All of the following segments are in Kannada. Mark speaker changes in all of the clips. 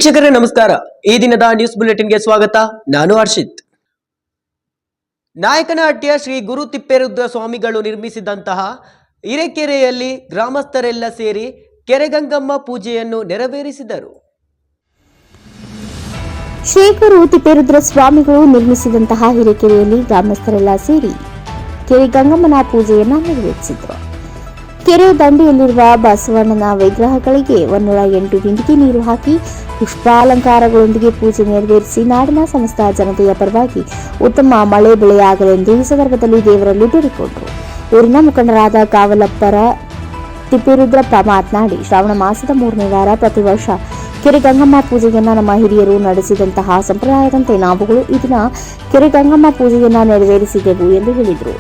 Speaker 1: ವೀಕ್ಷಕರೇ ನಮಸ್ಕಾರ. ಈ ದಿನದ ನ್ಯೂಸ್ ಬುಲೆಟಿನ್ಗೆ ಸ್ವಾಗತ. ನಾನು ಹರ್ಷಿತ್. ನಾಯಕನಹಟ್ಟಿಯ ಶ್ರೀ ಗುರು ತಿಪ್ಪೇರುದ್ರ ಸ್ವಾಮಿಗಳು ನಿರ್ಮಿಸಿದಂತಹ ಹಿರೇಕೆರೆಯಲ್ಲಿ ಗ್ರಾಮಸ್ಥರೆಲ್ಲ ಸೇರಿ ಕೆರೆಗಂಗಮ್ಮ ಪೂಜೆಯನ್ನು ನೆರವೇರಿಸಿದರು.
Speaker 2: ಶ್ರೀ ಗುರು ತಿಪ್ಪೇರುದ್ರ ಸ್ವಾಮಿಗಳು ನಿರ್ಮಿಸಿದಂತಹ ಹಿರೇಕೆರೆಯಲ್ಲಿ ಗ್ರಾಮಸ್ಥರೆಲ್ಲ ಸೇರಿ ಕೆರೆಗಂಗಮ್ಮನ ಪೂಜೆಯನ್ನು ನೆರವೇರಿಸಿದರು. ಕೆರೆ ದಂಡೆಯಲ್ಲಿರುವ ಬಸವಣ್ಣನ ವಿಗ್ರಹಗಳಿಗೆ 108 ಬಿಂದಿಗೆ ನೀರು ಹಾಕಿ ಪುಷ್ಪಾಲಂಕಾರಗಳೊಂದಿಗೆ ಪೂಜೆ ನೆರವೇರಿಸಿ ನಾಡಿನ ಸಮಸ್ತ ಜನತೆಯ ಪರವಾಗಿ ಉತ್ತಮ ಮಳೆ ಬೆಳೆಯಾಗಲೆಂದು ಈ ಸಂದರ್ಭದಲ್ಲಿ ದೇವರಲ್ಲಿ ಬೇಡಿಕೊಂಡರು. ಊರಿನ ಮುಖಂಡರಾದ ಕಾವಲಪ್ಪರ ತಿಪ್ಪೇರುದ್ರಪ್ಪ ಮಾತನಾಡಿ, ಶ್ರಾವಣ ಮಾಸದ 3ನೇ ವಾರ ಪ್ರತಿ ವರ್ಷ ಕೆರೆಗಂಗಮ್ಮ ಪೂಜೆಯನ್ನು ನಮ್ಮ ಹಿರಿಯರು ನಡೆಸಿದಂತಹ ಸಂಪ್ರದಾಯದಂತೆ ನಾವುಗಳು ಈ ದಿನ ಕೆರೆಗಂಗಮ್ಮ ಪೂಜೆಯನ್ನು ನೆರವೇರಿಸಿದೆವು ಎಂದು ಹೇಳಿದರು.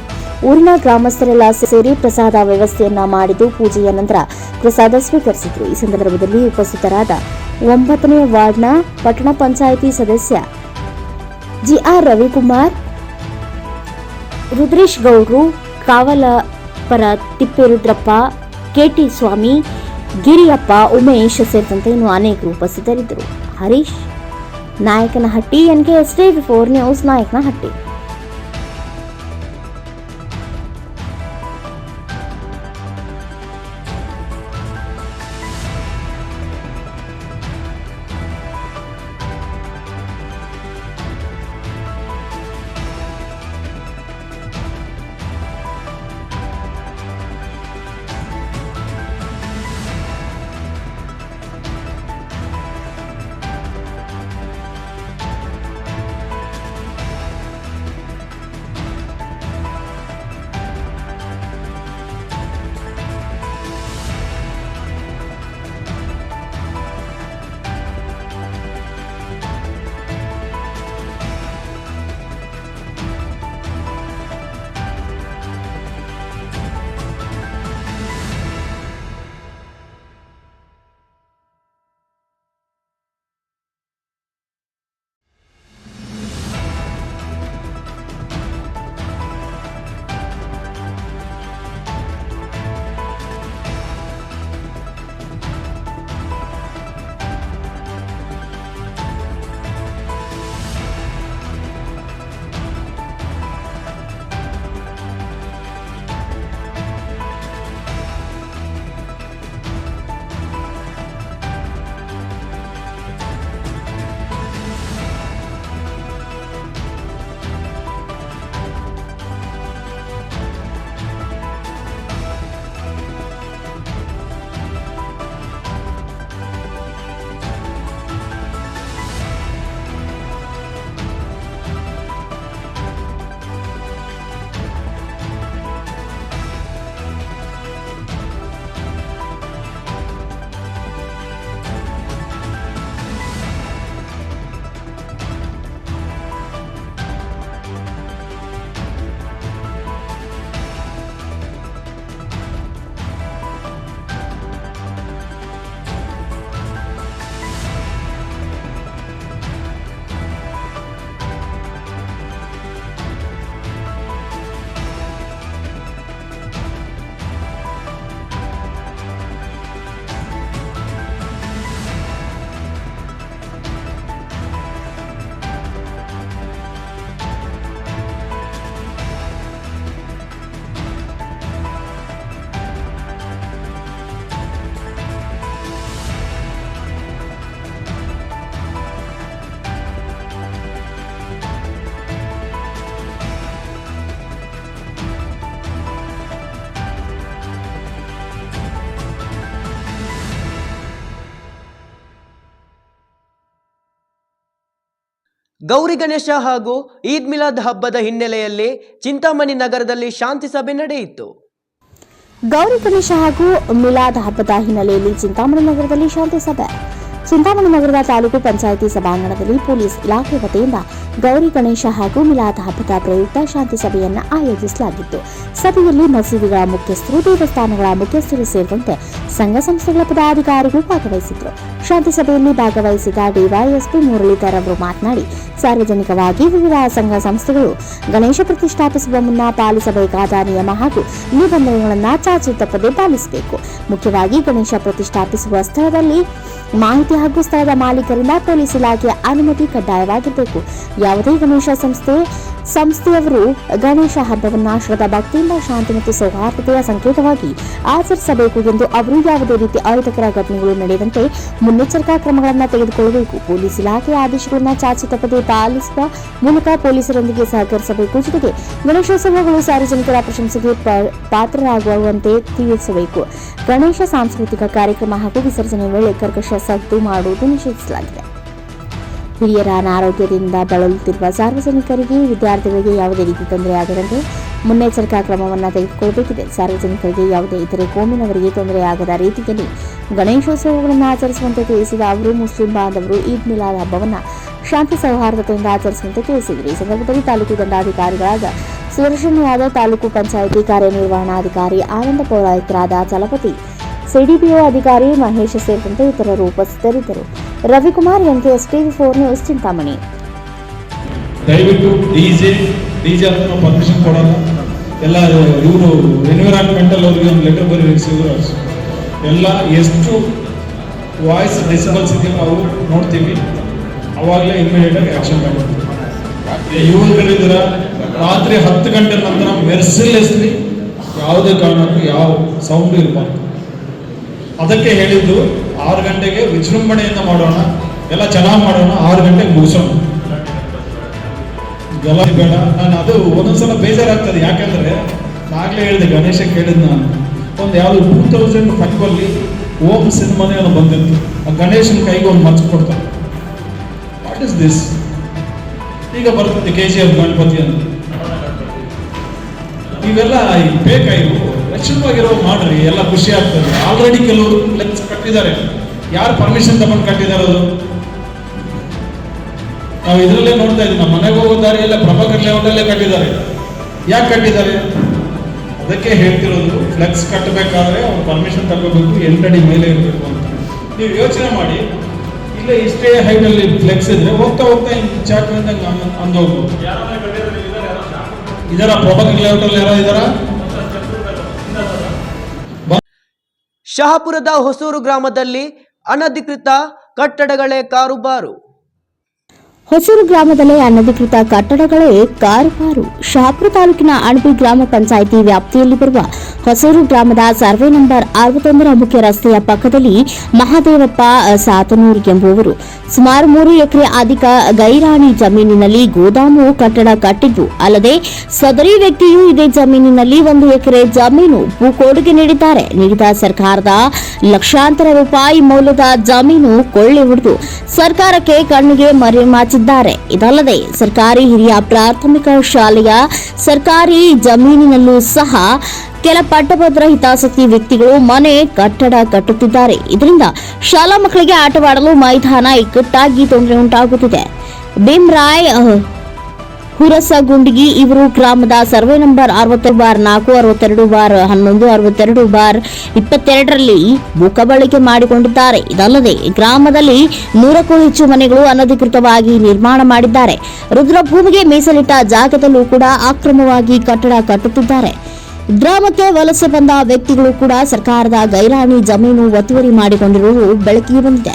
Speaker 2: ಊರಿನ ಗ್ರಾಮಸ್ಥರೆಲ್ಲ ಸೇರಿ ಪ್ರಸಾದ ವ್ಯವಸ್ಥೆಯನ್ನ ಮಾಡಿದ್ದು ಪೂಜೆಯ ನಂತರ ಪ್ರಸಾದ ಸ್ವೀಕರಿಸಿದರು. ಈ ಸಂದರ್ಭದಲ್ಲಿ ಉಪಸ್ಥಿತರಾದ 9ನೇ ವಾರ್ಡ್ನ ಪಟ್ಟಣ ಪಂಚಾಯಿತಿ ಸದಸ್ಯ ಜಿಆರ್ ರವಿಕುಮಾರ್, ರುದ್ರೇಶ್ ಗೌಡ್ರು, ಕಾವಲಪರ ತಿಪ್ಪೇರುದ್ರಪ್ಪ, ಕೆಟಿ ಸ್ವಾಮಿ, ಗಿರಿಯಪ್ಪ, ಉಮೇಶ್ ಸೇರಿದಂತೆ ಇನ್ನು ಅನೇಕರು ಉಪಸ್ಥಿತರಿದ್ದರು. Harish, Nayakanahatti, NKS TV 4 news, Nayakanahatti.
Speaker 1: Gauri Ganesha ಹಾಗೂ ಈದ್ ಮಿಲಾದ್ ಹಬ್ಬದ ಹಿನ್ನೆಲೆಯಲ್ಲಿ ಚಿಂತಾಮಣಿ ನಗರದಲ್ಲಿ ಶಾಂತಿ ಸಭೆ ನಡೆಯಿತು.
Speaker 2: ಗೌರಿ ಗಣೇಶ ಹಾಗೂ ಮಿಲಾದ್ ಹಬ್ಬದ ಹಿನ್ನೆಲೆಯಲ್ಲಿ ಚಿಂತಾಮಣಿ ನಗರದಲ್ಲಿ ಶಾಂತಿ ಸಭೆ. ಚಿಂತಾಮಣಿ ನಗರದ ತಾಲೂಕು ಪಂಚಾಯಿತಿ ಸಭಾಂಗಣದಲ್ಲಿ ಪೊಲೀಸ್ ಇಲಾಖೆ ವತಿಯಿಂದ ಗೌರಿ ಗಣೇಶ ಹಾಗೂ ಮಿಲಾದ್ ಹಬ್ಬದ ಪ್ರಯುಕ್ತ ಶಾಂತಿ ಸಭೆಯನ್ನು ಆಯೋಜಿಸಲಾಗಿತ್ತು. ಸಭೆಯಲ್ಲಿ ಮಸೀದಿಗಳ ಮುಖ್ಯಸ್ಥರು, ದೇವಸ್ಥಾನಗಳ ಮುಖ್ಯಸ್ಥರು ಸೇರಿದಂತೆ ಸಂಘ ಸಂಸ್ಥೆಗಳ ಪದಾಧಿಕಾರಿಗಳು ಭಾಗವಹಿಸಿದ್ರು. ಶಾಂತಿ ಸಭೆಯಲ್ಲಿ ಭಾಗವಹಿಸಿದ ಡಿವೈಎಸ್ಪಿ ಮುರಳೀಧರ್ ಅವರು ಮಾತನಾಡಿ, ಸಾರ್ವಜನಿಕವಾಗಿ ವಿವಿಧ ಸಂಘ ಸಂಸ್ಥೆಗಳು ಗಣೇಶ ಪ್ರತಿಷ್ಠಾಪಿಸುವ ಮುನ್ನ ಪಾಲಿಸಬೇಕಾದ ನಿಯಮ ಹಾಗೂ ನಿಬಂಧನೆಗಳನ್ನು ಚಾಚು ತಪ್ಪದೆ ಪಾಲಿಸಬೇಕು. ಮುಖ್ಯವಾಗಿ ಗಣೇಶ ಪ್ರತಿಷ್ಠಾಪಿಸುವ ಸ್ಥಳದಲ್ಲಿ ಮಾಹಿತಿ ಹಾಗೂ ಸ್ಥಳದ ಮಾಲೀಕರಿಂದ ಪೊಲೀಸ್ ಇಲಾಖೆಯ ಅನುಮತಿ ಕಡ್ಡಾಯವಾಗಿರಬೇಕು. ಯಾವುದೇ ಗಣೇಶ ಸಂಸ್ಥೆಯವರು ಗಣೇಶ ಹಬ್ಬವನ್ನು ಶ್ರದ್ಧಾ ಭಕ್ತಿಯಿಂದ ಶಾಂತಿ ಮತ್ತು ಸೌಹಾರ್ದತೆಯ ಸಂಕೇತವಾಗಿ ಆಚರಿಸಬೇಕು ಎಂದು ಅವರು ಯಾವುದೇ ರೀತಿ ಅಹಿತಕರ ಘಟನೆಗಳು ನಡೆಯದಂತೆ ಮುನ್ನೆಚ್ಚರಿಕಾ ಕ್ರಮಗಳನ್ನು ತೆಗೆದುಕೊಳ್ಳಬೇಕು. ಪೊಲೀಸ್ ಇಲಾಖೆಯ ಆದೇಶಗಳನ್ನು ಚಾಚು ತಪ್ಪದೆ ಪಾಲಿಸುವ ಮೂಲಕ ಪೊಲೀಸರೊಂದಿಗೆ ಸಹಕರಿಸಬೇಕು. ಜೊತೆಗೆ ಗಣೇಶೋತ್ಸವಗಳು ಸಾರ್ವಜನಿಕರ ಪ್ರಶಂಸೆಗೆ ಪಾತ್ರರಾಗುವಂತೆ ತಿಳಿಸಬೇಕು. ಗಣೇಶ ಸಾಂಸ್ಕೃತಿಕ ಕಾರ್ಯಕ್ರಮ ಹಾಗೂ ವಿಸರ್ಜನೆ ವೇಳೆ ಕರ್ಕಶ ಸದ್ದು ಮಾಡುವುದು ನಿಷೇಧಿಸಲಾಗಿದೆ. ಹಿರಿಯರ ಅನಾರೋಗ್ಯದಿಂದ ಬಳಲುತ್ತಿರುವ ಸಾರ್ವಜನಿಕರಿಗೆ, ವಿದ್ಯಾರ್ಥಿಗಳಿಗೆ ಯಾವುದೇ ರೀತಿ ತೊಂದರೆಯಾಗದಂತೆ ಮುನ್ನೆಚ್ಚರಿಕಾ ಕ್ರಮವನ್ನು ತೆಗೆದುಕೊಳ್ಳಬೇಕಿದೆ. ಸಾರ್ವಜನಿಕರಿಗೆ ಯಾವುದೇ ಇತರೆ ಕೋಮಿನವರಿಗೆ ತೊಂದರೆಯಾಗದ ರೀತಿಯಲ್ಲಿ ಗಣೇಶೋತ್ಸವಗಳನ್ನು ಆಚರಿಸುವಂತೆ ತಿಳಿಸಿದ ಅವರು, ಮುಸ್ಲಿಂ ಬಾಂಧವರು ಈದ್ ಮಿಲಾದ್ ಹಬ್ಬವನ್ನು ಶಾಂತಿ ಸೌಹಾರ್ದತೆಯಿಂದ ಆಚರಿಸುವಂತೆ ತಿಳಿಸಿದರು. ಈ ಸಂದರ್ಭದಲ್ಲಿ ತಾಲೂಕು ದಂಡಾಧಿಕಾರಿಗಳಾದ ಸುದರ್ಶನ್ ಯಾದವ್, ತಾಲೂಕು ಪಂಚಾಯಿತಿ ಕಾರ್ಯನಿರ್ವಹಣಾಧಿಕಾರಿ ಆನಂದ, ಪೌರಾಯುಕ್ತರಾದ ಚಲಪತಿ, ಸಿಡಿಪಿಒ ಅಧಿಕಾರಿ ಮಹೇಶ್ ಸೇರಿದಂತೆ ಇತರರು ಉಪಸ್ಥಿತರಿದ್ದರು. Ravikumar, NKS TV4 news, Chintamani.
Speaker 3: ದಯವಿಟ್ಟು ಡಿಜೆ ಅಂತ ಪರ್ಮಿಷನ್ ಕೊಡಲ್ಲ. ಎಲ್ಲ ಇವರು ಎನ್ವಿರಾನ್ಮೆಂಟಲ್ ಅವರಿಗೆ ಒಂದು ಲೆಟರ್ ಬರೀ ಎಲ್ಲ ಎಷ್ಟು ವಾಯ್ಸ್ ಡೆಸಿಬಲ್ಸ್ ಇದೆಯೋ ನಾವು ನೋಡ್ತೀವಿ, ಅವಾಗಲೇ ಇಮಿಡಿಯೇಟಾಗಿ ಆ್ಯಕ್ಷನ್ ಮಾಡ್ತೀವಿ. ಯುವಕರಿದ್ದೀರ ರಾತ್ರಿ 10 ಗಂಟೆ ನಂತರ ಮೆರ್ಸಿಲೆಸ್ಲಿ ಯಾವುದೇ ಕಾರಣಕ್ಕೂ ಯಾವ ಸೌಂಡ್ ಇರಬಾರ್ದು. ಅದಕ್ಕೆ ಹೇಳಿದ್ದು 6 ಗಂಟೆಗೆ ವಿಜೃಂಭಣೆಯಿಂದ ಮಾಡೋಣ, ಎಲ್ಲ ಚೆನ್ನಾಗಿ ಮಾಡೋಣ, 6 ಗಂಟೆಗೆ ಮುಗಿಸೋಣ. ಗಲಾಟೆ ಬೇಡ. ನಾನು ಅದು ಒಂದೊಂದ್ಸಲ ಬೇಜಾರಾಗ್ತದೆ. ಯಾಕೆಂದ್ರೆ ನಾಗಲೇ ಹೇಳಿದೆ, ಗಣೇಶ ಕೇಳಿದ್ ನಾನು ಒಂದು ಯಾವುದು 2005 ಓಂ ಸಿನಿಮಾನೇ ಬಂದಿತ್ತು. ಆ ಗಣೇಶನ ಕೈಗೆ ಒಂದು ಮಚ್ಚ ಕೊಡ್ತಾರೆ. What is this? ಈಗ ಬರ್ತದೆ KGF ಗಣಪತಿ ಅಂತ. ಇವೆಲ್ಲ ಬೇಕಾಗಿವು ಲಕ್ಷಣವಾಗಿರೋ ಮಾಡ್ರಿ, ಎಲ್ಲ ಖುಷಿ ಆಗ್ತದೆ. ಆಲ್ರೆಡಿ ಕೆಲವರು ಫ್ಲೆಕ್ಸ್ ಕಟ್ಟಿದ್ದಾರೆ. ಯಾರು ಪರ್ಮಿಷನ್ ತಗೊಂಡು ಕಟ್ಟಿದ್ದಾರೆ? ಅದು ನಾವು ಇದರಲ್ಲೇ ನೋಡ್ತಾ ಇದ್ದೀವಿ. ನಮ್ಮ ಮನೆಗೆ ಹೋಗೋ ದಾರಿಯೆಲ್ಲ ಪ್ರಭಾಕರ್ ಲೇಔಟಲ್ಲೇ ಕಟ್ಟಿದ್ದಾರೆ. ಯಾಕೆ ಕಟ್ಟಿದ್ದಾರೆ? ಅದಕ್ಕೆ ಹೇಳ್ತಿರೋದು, ಫ್ಲೆಕ್ಸ್ ಕಟ್ಟಬೇಕಾದ್ರೆ ಅವ್ರು ಪರ್ಮಿಷನ್ ತಗೋಬೇಕು, 8 ಅಡಿ ಮೇಲೆ ಇರಬೇಕು ಅಂತ. ನೀವು ಯೋಚನೆ ಮಾಡಿ, ಇಲ್ಲೇ ಇಷ್ಟೇ ಹೈಟಲ್ಲಿ ಫ್ಲೆಕ್ಸ್ ಇದ್ರೆ ಹೋಗ್ತಾ ಚಾಟ್ರಿಂದ ಅಂದೋಗ್ಬೋದು. ಇದರ ಪ್ರಭಾಕರ್ ಲೇಔಟಲ್ಲಿ ಯಾರೋ ಇದಾರ?
Speaker 1: ಶಹಾಪುರದ ಹೊಸೂರು ಗ್ರಾಮದಲ್ಲಿ ಅನಧಿಕೃತ ಕಟ್ಟಡಗಳೇ ಕಾರುಬಾರು.
Speaker 2: ಹೊಸೂರು ಗ್ರಾಮದಲ್ಲಿ ಅನಧಿಕೃತ ಕಟ್ಟಡಗಳೇ ಕಾರುಬಾರು. ಶಹಾಪುರ ತಾಲೂಕಿನ ಅಣಬಿ ಗ್ರಾಮ ಪಂಚಾಯಿತಿ ವ್ಯಾಪ್ತಿಯಲ್ಲಿ ಬರುವ ಹೊಸೂರು ಗ್ರಾಮದ ಸರ್ವೆ ನಂಬರ್ 61ರ ಮುಖ್ಯ ರಸ್ತೆಯ ಪಕ್ಕದಲ್ಲಿ ಮಹಾದೇವಪ್ಪ ಸಾತನೂರ್ ಎಂಬುವರು ಸುಮಾರು 3 ಎಕರೆ ಅಧಿಕ ಗೈರಾಣಿ ಜಮೀನಿನಲ್ಲಿ ಗೋದಾಮು ಕಟ್ಟಡ ಕಟ್ಟಿದ್ದು ಅಲ್ಲದೆ ಸದರಿ ವ್ಯಕ್ತಿಯು ಇದೇ ಜಮೀನಿನಲ್ಲಿ 1 ಎಕರೆ ಜಮೀನು ಭೂಕೋಡಿಗೆ ನೀಡಿದ್ದಾರೆ. ನೀಡಿದ ಸರ್ಕಾರದ ಲಕ್ಷಾಂತರ ರೂಪಾಯಿ ಮೌಲ್ಯದ ಜಮೀನು ಕೊಳ್ಳೆ ಹೊಡೆದು ಸರ್ಕಾರಕ್ಕೆ ಕಣ್ಣಿಗೆ ಮರೆಮಾಚಿದ್ದಾರೆ. ಇದಲ್ಲದೆ ಸರ್ಕಾರಿ ಹಿರಿಯ ಪ್ರಾಥಮಿಕ ಶಾಲೆಯ ಸರ್ಕಾರಿ ಜಮೀನಿನಲ್ಲೂ ಸಹ ಕೆಲ ಪಟ್ಟಭದ್ರ ಹಿತಾಸಕ್ತಿ ವ್ಯಕ್ತಿಗಳು ಮನೆ ಕಟ್ಟಡ ಕಟ್ಟುತ್ತಿದ್ದಾರೆ. ಇದರಿಂದ ಶಾಲಾ ಮಕ್ಕಳಿಗೆ ಆಟವಾಡಲು ಮೈದಾನ ಇಕ್ಕಟ್ಟಾಗಿ ತೊಂದರೆ ಉಂಟಾಗುತ್ತಿದೆ. ಭೀಮರಾಯ್ ಹುರಸಗುಂಡಿಗಿ ಇವರು ಗ್ರಾಮದ ಸರ್ವೆ ನಂಬರ್ 60/4, 62/11, 62/22ರಲ್ಲಿ ಭೂಕಬಳಿಕೆ ಮಾಡಿಕೊಂಡಿದ್ದಾರೆ. ಇದಲ್ಲದೆ ಗ್ರಾಮದಲ್ಲಿ 100ಕ್ಕೂ ಹೆಚ್ಚು ಮನೆಗಳು ಅನಧಿಕೃತವಾಗಿ ನಿರ್ಮಾಣ ಮಾಡಿದ್ದಾರೆ. ರುದ್ರಭೂಮಿಗೆ ಮೀಸಲಿಟ್ಟ ಜಾಗದಲ್ಲೂ ಕೂಡ ಅಕ್ರಮವಾಗಿ ಕಟ್ಟಡ ಕಟ್ಟುತ್ತಿದ್ದಾರೆ. ಗ್ರಾಮಕ್ಕೆ ವಲಸೆ ಬಂದ ವ್ಯಕ್ತಿಗಳು ಕೂಡ ಸರ್ಕಾರದ ಗೈರಾಣಿ ಜಮೀನು ಒತ್ತುವರಿ ಮಾಡಿಕೊಂಡಿರುವುದು ಬೆಳಕಿಗೆ ಬಂದಿದೆ.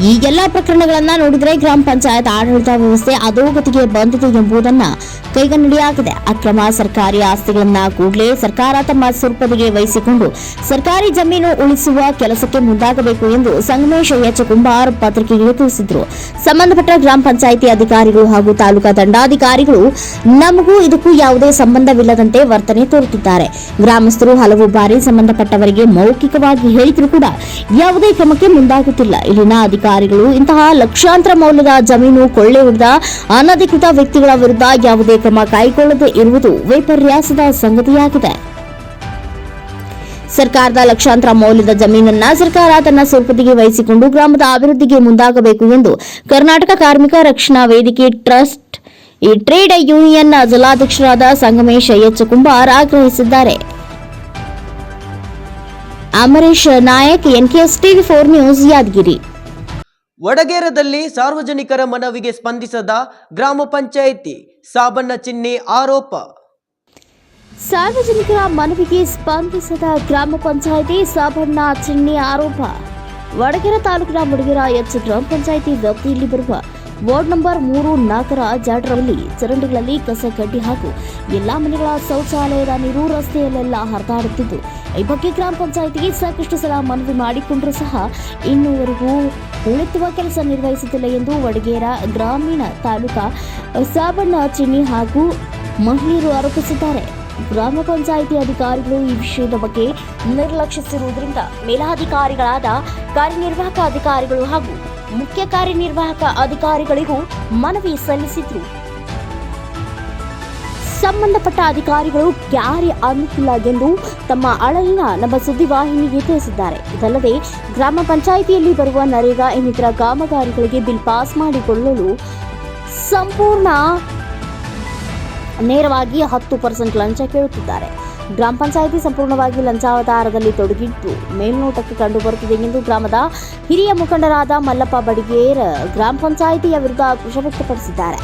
Speaker 2: ಈ ಎಲ್ಲಾ ಪ್ರಕರಣಗಳನ್ನ ನೋಡಿದರೆ ಗ್ರಾಮ ಪಂಚಾಯತ್ ಆಡಳಿತ ವ್ಯವಸ್ಥೆ ಅಧೋಗತಿಗೆ ಬಂದಿದೆ ಎಂಬುದನ್ನ ಕೈಗನ್ನಡಿಯಾಗಿದೆ. ಅಕ್ರಮ ಸರ್ಕಾರಿ ಆಸ್ತಿಗಳನ್ನ ಕೂಡಲೇ ಸರ್ಕಾರ ತಮ್ಮ ಸುರ್ಪದಿಗೆ ವಹಿಸಿಕೊಂಡು ಸರ್ಕಾರಿ ಜಮೀನು ಉಳಿಸುವ ಕೆಲಸಕ್ಕೆ ಮುಂದಾಗಬೇಕು ಎಂದು ಸಂಗಮೇಶ್ ಎಚ್ ಕುಂಬಾರ್ ಪತ್ರಿಕೆಗೆ ತಿಳಿಸಿದರು. ಸಂಬಂಧಪಟ್ಟ ಗ್ರಾಮ ಪಂಚಾಯಿತಿ ಅಧಿಕಾರಿಗಳು ಹಾಗೂ ತಾಲೂಕಾ ದಂಡಾಧಿಕಾರಿಗಳು ನಮಗೂ ಇದಕ್ಕೂ ಯಾವುದೇ ಸಂಬಂಧವಿಲ್ಲದಂತೆ ವರ್ತನೆ ತೋರುತ್ತಿದ್ದಾರೆ. ಗ್ರಾಮಸ್ಥರು ಹಲವು ಬಾರಿ ಸಂಬಂಧಪಟ್ಟವರಿಗೆ ಮೌಖಿಕವಾಗಿ ಹೇಳಿದರೂ ಕೂಡ ಯಾವುದೇ ಕ್ರಮಕ್ಕೆ ಮುಂದಾಗುತ್ತಿಲ್ಲ. ಇಲ್ಲಿನ ಅಧಿಕಾರಿಗಳು ಇಂತಹ ಲಕ್ಷಾಂತರ ಮೌಲ್ಯದ ಜಮೀನು ಕೊಳ್ಳೆ ಹೊಡೆದ ಅನಧಿಕೃತ ವ್ಯಕ್ತಿಗಳ ವಿರುದ್ಧ ಯಾವುದೇ ಕ್ರಮ ಕೈಗೊಳ್ಳದೆ ಇರುವುದು ವಿಪರ್ಯಾಸದ ಸಂಗತಿಯಾಗಿದೆ. ಸರ್ಕಾರದ ಲಕ್ಷಾಂತರ ಮೌಲ್ಯದ ಜಮೀನನ್ನ ಸರ್ಕಾರ ತನ್ನ ಸುರ್ಪದಿಗೆ ವಹಿಸಿಕೊಂಡು ಗ್ರಾಮದ ಅಭಿವೃದ್ಧಿಗೆ ಮುಂದಾಗಬೇಕು ಎಂದು ಕರ್ನಾಟಕ ಕಾರ್ಮಿಕ ರಕ್ಷಣಾ ವೇದಿಕೆ ಟ್ರಸ್ಟ್ ಟ್ರೇಡ್ ಯೂನಿಯನ್ ಜಿಲ್ಲಾಧ್ಯಕ್ಷರಾದ ಸಂಗಮೇಶ್ ಎಚ್ ಕುಂಬಾರ್ ಆಗ್ರಹಿಸಿದ್ದಾರೆ. Amaresh Nayak, NKS TV 4 news, Yadgir.
Speaker 1: ವಡಗೇರದಲ್ಲಿ ಸಾರ್ವಜನಿಕರ ಮನವಿಗೆ ಸ್ಪಂದಿಸದ ಗ್ರಾಮ ಪಂಚಾಯಿತಿ, ಸಾಬಣ್ಣ ಚಿನ್ನಿ ಆರೋಪ.
Speaker 2: ಸಾರ್ವಜನಿಕರ ಮನವಿಗೆ ಸ್ಪಂದಿಸದ ಗ್ರಾಮ ಪಂಚಾಯಿತಿ, ಸಾಬಣ್ಣ ಚಿನ್ನಿ ಆರೋಪ. ವಡಗೇರ ತಾಲೂಕಿನ ಮುಡಗೇರ ಎಚ್ ಗ್ರಾಮ ಪಂಚಾಯಿತಿ ವ್ಯಾಪ್ತಿಯಲ್ಲಿ ಬರುವ ವಾರ್ಡ್ ನಂಬರ್ 3, 4ರ ಜಾಡ್ರಲ್ಲಿ ಚರಂಡಿಗಳಲ್ಲಿ ಕಸ ಕಡ್ಡಿ ಹಾಗೂ ಎಲ್ಲಾ ಮನೆಗಳ ಶೌಚಾಲಯದ ನೀರು ರಸ್ತೆಯಲ್ಲೆಲ್ಲ ಹರಿದಾಡುತ್ತಿದ್ದು, ಈ ಬಗ್ಗೆ ಗ್ರಾಮ ಪಂಚಾಯಿತಿಗೆ ಸಾಕಷ್ಟು ಸಲ ಮನವಿ ಮಾಡಿಕೊಂಡರೂ ಸಹ ಇನ್ನೂವರೆಗೂ ಹೂಳೆತ್ತುವ ಕೆಲಸ ನಿರ್ವಹಿಸುತ್ತಿಲ್ಲ ಎಂದು ವಡಗೇರ ಗ್ರಾಮೀಣ ತಾಲೂಕಾ ಸಾಬಣ್ಣ ಚಿನ್ನಿ ಹಾಗೂ ಮಹಿಳೆಯರು ಆರೋಪಿಸಿದ್ದಾರೆ. ಗ್ರಾಮ ಪಂಚಾಯಿತಿ ಅಧಿಕಾರಿಗಳು ಈ ವಿಷಯದ ಬಗ್ಗೆ ನಿರ್ಲಕ್ಷಿಸಿರುವುದರಿಂದ ಮೇಲಾಧಿಕಾರಿಗಳಾದ ಕಾರ್ಯನಿರ್ವಾಹಕ ಅಧಿಕಾರಿಗಳು ಹಾಗೂ ಮುಖ್ಯ ಕಾರ್ಯನಿರ್ವಾಹಕ ಅಧಿಕಾರಿಗಳಿಗೂ ಮನವಿ ಸಲ್ಲಿಸಿದ್ರು. ಸಂಬಂಧಪಟ್ಟ ಅಧಿಕಾರಿಗಳು ಕ್ಯಾರೆ ಅನ್ನುತ್ತಿಲ್ಲ ಎಂದು ತಮ್ಮ ಅಳಲಿನ ನಮ್ಮ ಸುದ್ದಿವಾಹಿನಿಗೆ ತಿಳಿಸಿದ್ದಾರೆ. ಇದಲ್ಲದೆ ಗ್ರಾಮ ಪಂಚಾಯಿತಿಯಲ್ಲಿ ಬರುವ ನರೇಗಾ ಇನ್ನಿತರ ಕಾಮಗಾರಿಗಳಿಗೆ ಬಿಲ್ ಪಾಸ್ ಮಾಡಿಕೊಳ್ಳಲು ಸಂಪೂರ್ಣ ನೇರವಾಗಿ 10% ಲಂಚ ಕೇಳುತ್ತಿದ್ದಾರೆ. ಗ್ರಾಮ ಪಂಚಾಯಿತಿ ಸಂಪೂರ್ಣವಾಗಿ ಲಂಚಾವತಾರದಲ್ಲಿ ತೊಡಗಿದ್ದು ಮೇಲ್ನೋಟಕ್ಕೆ ಕಂಡುಬರುತ್ತಿದೆ ಎಂದು ಗ್ರಾಮದ ಹಿರಿಯ ಮುಖಂಡರಾದ ಮಲ್ಲಪ್ಪ ಬಡಿಗೇರ್ ಗ್ರಾಮ ಪಂಚಾಯಿತಿಯ ವಿರುದ್ಧ ಆಕ್ರೋಶ ವ್ಯಕ್ತಪಡಿಸಿದ್ದಾರೆ.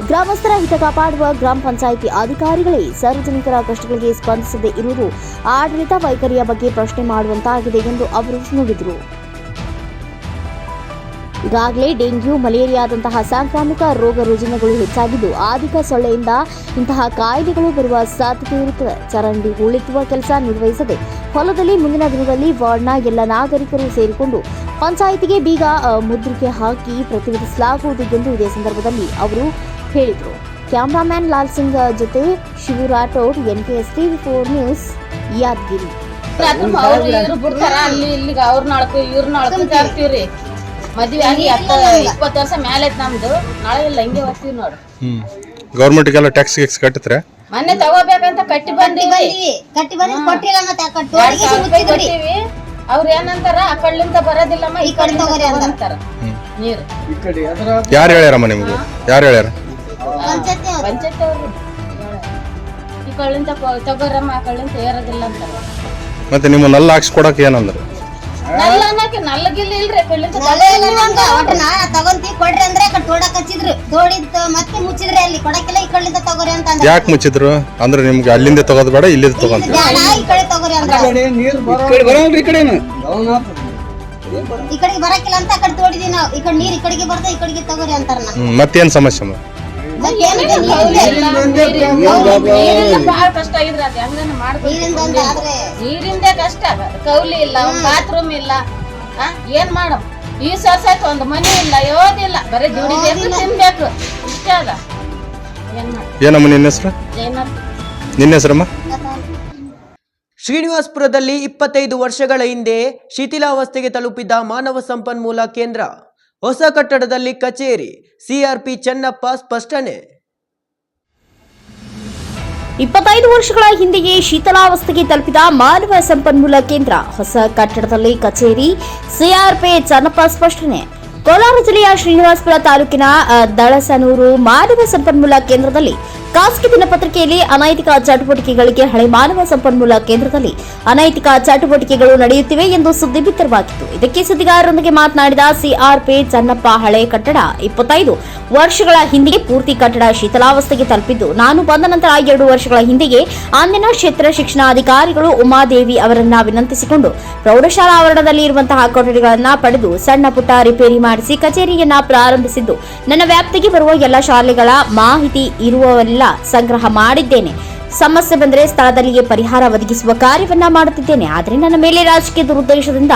Speaker 2: ಗ್ರಾಮಸ್ಥರ ಹಿತ ಕಾಪಾಡುವ ಗ್ರಾಮ ಪಂಚಾಯಿತಿ ಅಧಿಕಾರಿಗಳೇ ಸಾರ್ವಜನಿಕರ ಕಷ್ಟಗಳಿಗೆ ಸ್ಪಂದಿಸದೇ ಇರುವುದು ಆಡಳಿತ ವೈಖರಿಯ ಬಗ್ಗೆ ಪ್ರಶ್ನೆ ಮಾಡುವಂತಾಗಿದೆ ಎಂದು ಅವರು ನುಡಿದರು. ಈಗಾಗಲೇ ಡೆಂಗ್ಯೂ, ಮಲೇರಿಯಾದಂತಹ ಸಾಂಕ್ರಾಮಿಕ ರೋಗ ರುಜಿನಗಳು ಹೆಚ್ಚಾಗಿದ್ದು ಆದಿಕ ಸೊಳ್ಳೆಯಿಂದ ಇಂತಹ ಕಾಯಿಲೆಗಳು ಬರುವ ಸಾಧ್ಯತೆ ಇರುತ್ತದೆ. ಚರಂಡಿ ಹೂಳೆತ್ತುವ ಕೆಲಸ ನಿರ್ವಹಿಸದೆ ಹೊಲದಲ್ಲಿ ಮುಂದಿನ ದಿನದಲ್ಲಿ ವಾರ್ಡ್ನ ಎಲ್ಲ ನಾಗರಿಕರು ಸೇರಿಕೊಂಡು ಪಂಚಾಯಿತಿಗೆ ಬೀಗ ಮುದ್ರಿಕೆ ಹಾಕಿ ಪ್ರತಿಭಟಿಸಲಾಗುವುದು ಎಂದು ಇದೇ ಸಂದರ್ಭದಲ್ಲಿ ಅವರು ಹೇಳಿದರು. ಕ್ಯಾಮರಾಮ್ಯಾನ್ ಲಾಲ್ ಸಿಂಗ್ ಜೊತೆ Shivu Rathod, NKS TV 4 news, Yadgiri.
Speaker 4: ಮದ್ವೆ ಆಗಿ 20 ವರ್ಷ ಮೇಲೆ ಐತಿ ನಮ್ದು. ನಾಳೆ ಇಲ್ಲ ಹಿಂಗೆ ಹೋಗ್ತೀವಿ ನೋಡು.
Speaker 5: ಗೌರ್ಮೆಂಟ್ಗೆಲ್ಲ ಟ್ಯಾಕ್ಸ್ ಗಿಕ್ಸ್ ಕಟ್ಟಿದ್ರೆ
Speaker 4: ಮೊನ್ನೆ ತಗೋಬೇಕಂತ ಕಟ್ಟಿ ಬಂದಿವಿ. ಅವ್ರು ಏನಂತಾರ, ಆ ಕಡ್ಲಿಂದ ಬರೋದಿಲ್ಲಮ್ಮ, ಈ ಕಡೆ ತಗೋರಿ ಅಂತಾರ. ನೀರು
Speaker 5: ಯಾರು ಹೇಳ್ಯಾರಮ್ಮ ನಿಮ್ಗೆ? ಯಾರು ಹೇಳ್ಯಾರ?
Speaker 4: ಪಂಚಾಯತ್ ಅವ್ರು ಈ ಕಳ್ಳಿಂದ ತಗೋರಮ್ಮ, ಆ ಕಳ್ಳಿಂದ ಏರೋದಿಲ್ಲ ಅಂತಾರ.
Speaker 5: ಮತ್ತೆ ನಿಮ್ಮ ನಲ್ಲ ಹಾಕ್ಸ್ಕೊಡಕ್ ಏನಂದ್ರೆ
Speaker 4: ನಲ್ಲ ಅನ್ನಕ್ಕೆ ನಲ್ಲಗಿಲ್ಲ ಇಲ್ರಿ, ಕಳ್ಳಿಂದ
Speaker 6: ತಗೊಂತಿ ಕೊಡ್ರಿ ಅಂದ್ರೆ ತೋಡಕ್ ಹಚ್ಚಿದ್ರು, ತೋಡಿದ್ ಮತ್ತೆ ಮುಚ್ಚಿದ್ರಿ. ಅಲ್ಲಿ ಕೊಡಕ್ಕಿಲ್ಲ, ಈ ಕಡೆಯಿಂದ ತಗೋರಿ ಅಂತ.
Speaker 5: ಯಾಕೆ ಮುಚ್ಚಿದ್ರು ಅಂದ್ರೆ ನಿಮ್ಗೆ ಅಲ್ಲಿಂದ ತಗೋದ್ ಬೇಡ, ಇಲ್ಲಿಂದ ತಗೊಂತ
Speaker 6: ಈ ಕಡೆ ತಗೋರಿ ಅಂತ. ಈ ಕಡೆಗೆ ಬರಕಿಲ್ಲ ಅಂತ ಆ ಕಡೆ ತೋಡಿದೀವಿ ನಾವು. ಈ ಕಡೆ ನೀರ್ ಈ ಕಡೆಗೆ ಬರ್ತಾ, ಈ ಕಡೆಗೆ ತಗೋರಿ ಅಂತಾರ.
Speaker 5: ಮತ್ತೇನ್ ಸಮಸ್ಯೆ?
Speaker 4: ಬಾಳ ಕಷ್ಟ ಆಗಿದ್ರ ಅದ ಹೆಂಗನ ಮಾಡ್ಕೊಂಡು. ನೀರಿಂದೇ ಕಷ್ಟ, ಕೌಲಿ ಇಲ್ಲ, ಬಾತ್ರೂಮ್ ಇಲ್ಲ. ಏನ್ ಮಾಡಮ್? ಈ ಸರ್ಸಾಯ್ತು, ಒಂದು ಮನೆ ಇಲ್ಲ, ಯೋದಿಲ್ಲ, ಬರೀ ದುಡಿಬೇಕು, ತಿನ್ಬೇಕು, ಇಷ್ಟೇ ಅದ. ಏನ್ ಮಾಡ?
Speaker 5: ಏನಮ್ಮ ನಿನ್ನ ಹೆಸರು? ನಿನ್ನ ಹೆಸರಮ್ಮ?
Speaker 1: ಶ್ರೀನಿವಾಸಪುರದಲ್ಲಿ 25 ವರ್ಷಗಳ ಹಿಂದೆ ಶಿಥಿಲಾವಸ್ಥೆಗೆ ತಲುಪಿದ್ದ ಮಾನವ ಸಂಪನ್ಮೂಲ ಕೇಂದ್ರ, ಹೊಸ ಕಟ್ಟಡದಲ್ಲಿ ಕಚೇರಿ, CRP ಚೆನ್ನಪ್ಪ ಸ್ಪಷ್ಟನೆ.
Speaker 2: 25 ವರ್ಷಗಳ ಹಿಂದೆಯೇ ಶೀತಲಾವಸ್ಥೆಗೆ ತಲುಪಿದ ಮಾನವ ಸಂಪನ್ಮೂಲ ಕೇಂದ್ರ, ಹೊಸ ಕಟ್ಟಡದಲ್ಲಿ ಕಚೇರಿ, CRP ಚೆನ್ನಪ್ಪ ಸ್ಪಷ್ಟನೆ. ಕೋಲಾರ ಜಿಲ್ಲೆಯ ಶ್ರೀನಿವಾಸಪುರ ತಾಲೂಕಿನ ದಳಸನೂರು ಮಾನವ ಸಂಪನ್ಮೂಲ ಕೇಂದ್ರದಲ್ಲಿ ಖಾಸಗಿ ದಿನಪತ್ರಿಕೆಯಲ್ಲಿ ಅನೈತಿಕ ಚಟುವಟಿಕೆಗಳಿಗೆ ಹಳೆ ಮಾನವ ಸಂಪನ್ಮೂಲ ಕೇಂದ್ರದಲ್ಲಿ ಅನೈತಿಕ ಚಟುವಟಿಕೆಗಳು ನಡೆಯುತ್ತಿವೆ ಎಂದು ಸುದ್ದಿ ಬಿತ್ತರವಾಗಿತ್ತು. ಇದಕ್ಕೆ ಸುದ್ದಿಗಾರರೊಂದಿಗೆ ಮಾತನಾಡಿದ CRP ಚೆನ್ನಪ್ಪ, ಹಳೆ ಕಟ್ಟಡ 25 ವರ್ಷಗಳ ಹಿಂದೆಯೇ ಪೂರ್ತಿ ಕಟ್ಟಡ ಶೀತಲಾವಸ್ಥೆಗೆ ತಲುಪಿದ್ದು, ನಾನು ಬಂದ ನಂತರ 2 ವರ್ಷಗಳ ಹಿಂದೆಯೇ ಅಂದಿನ ಕ್ಷೇತ್ರ ಶಿಕ್ಷಣಾಧಿಕಾರಿಗಳು ಉಮಾದೇವಿ ಅವರನ್ನ ವಿನಂತಿಸಿಕೊಂಡು ಪ್ರೌಢಶಾಲಾ ಆವರಣದಲ್ಲಿ ಇರುವಂತಹ ಕೊಠಡಿಗಳನ್ನು ಪಡೆದು ಸಣ್ಣ ಪುಟ್ಟ ರಿಪೇರಿ ಮಾಡಿಸಿ ಕಚೇರಿಯನ್ನ ಪ್ರಾರಂಭಿಸಿದ್ದು, ನನ್ನ ವ್ಯಾಪ್ತಿಗೆ ಬರುವ ಎಲ್ಲ ಶಾಲೆಗಳ ಮಾಹಿತಿ ಇರುವವೆಲ್ಲ ಸಂಗ್ರಹ ಮಾಡಿದ್ದೇನೆ. ಸಮಸ್ಯೆ ಬಂದರೆ ಸ್ಥಳದಲ್ಲಿಯೇ ಪರಿಹಾರ ಒದಗಿಸುವ ಕಾರ್ಯವನ್ನ ಮಾಡುತ್ತಿದ್ದೇನೆ. ಆದರೆ ನನ್ನ ಮೇಲೆ ರಾಜಕೀಯ ದುರುದ್ದೇಶದಿಂದ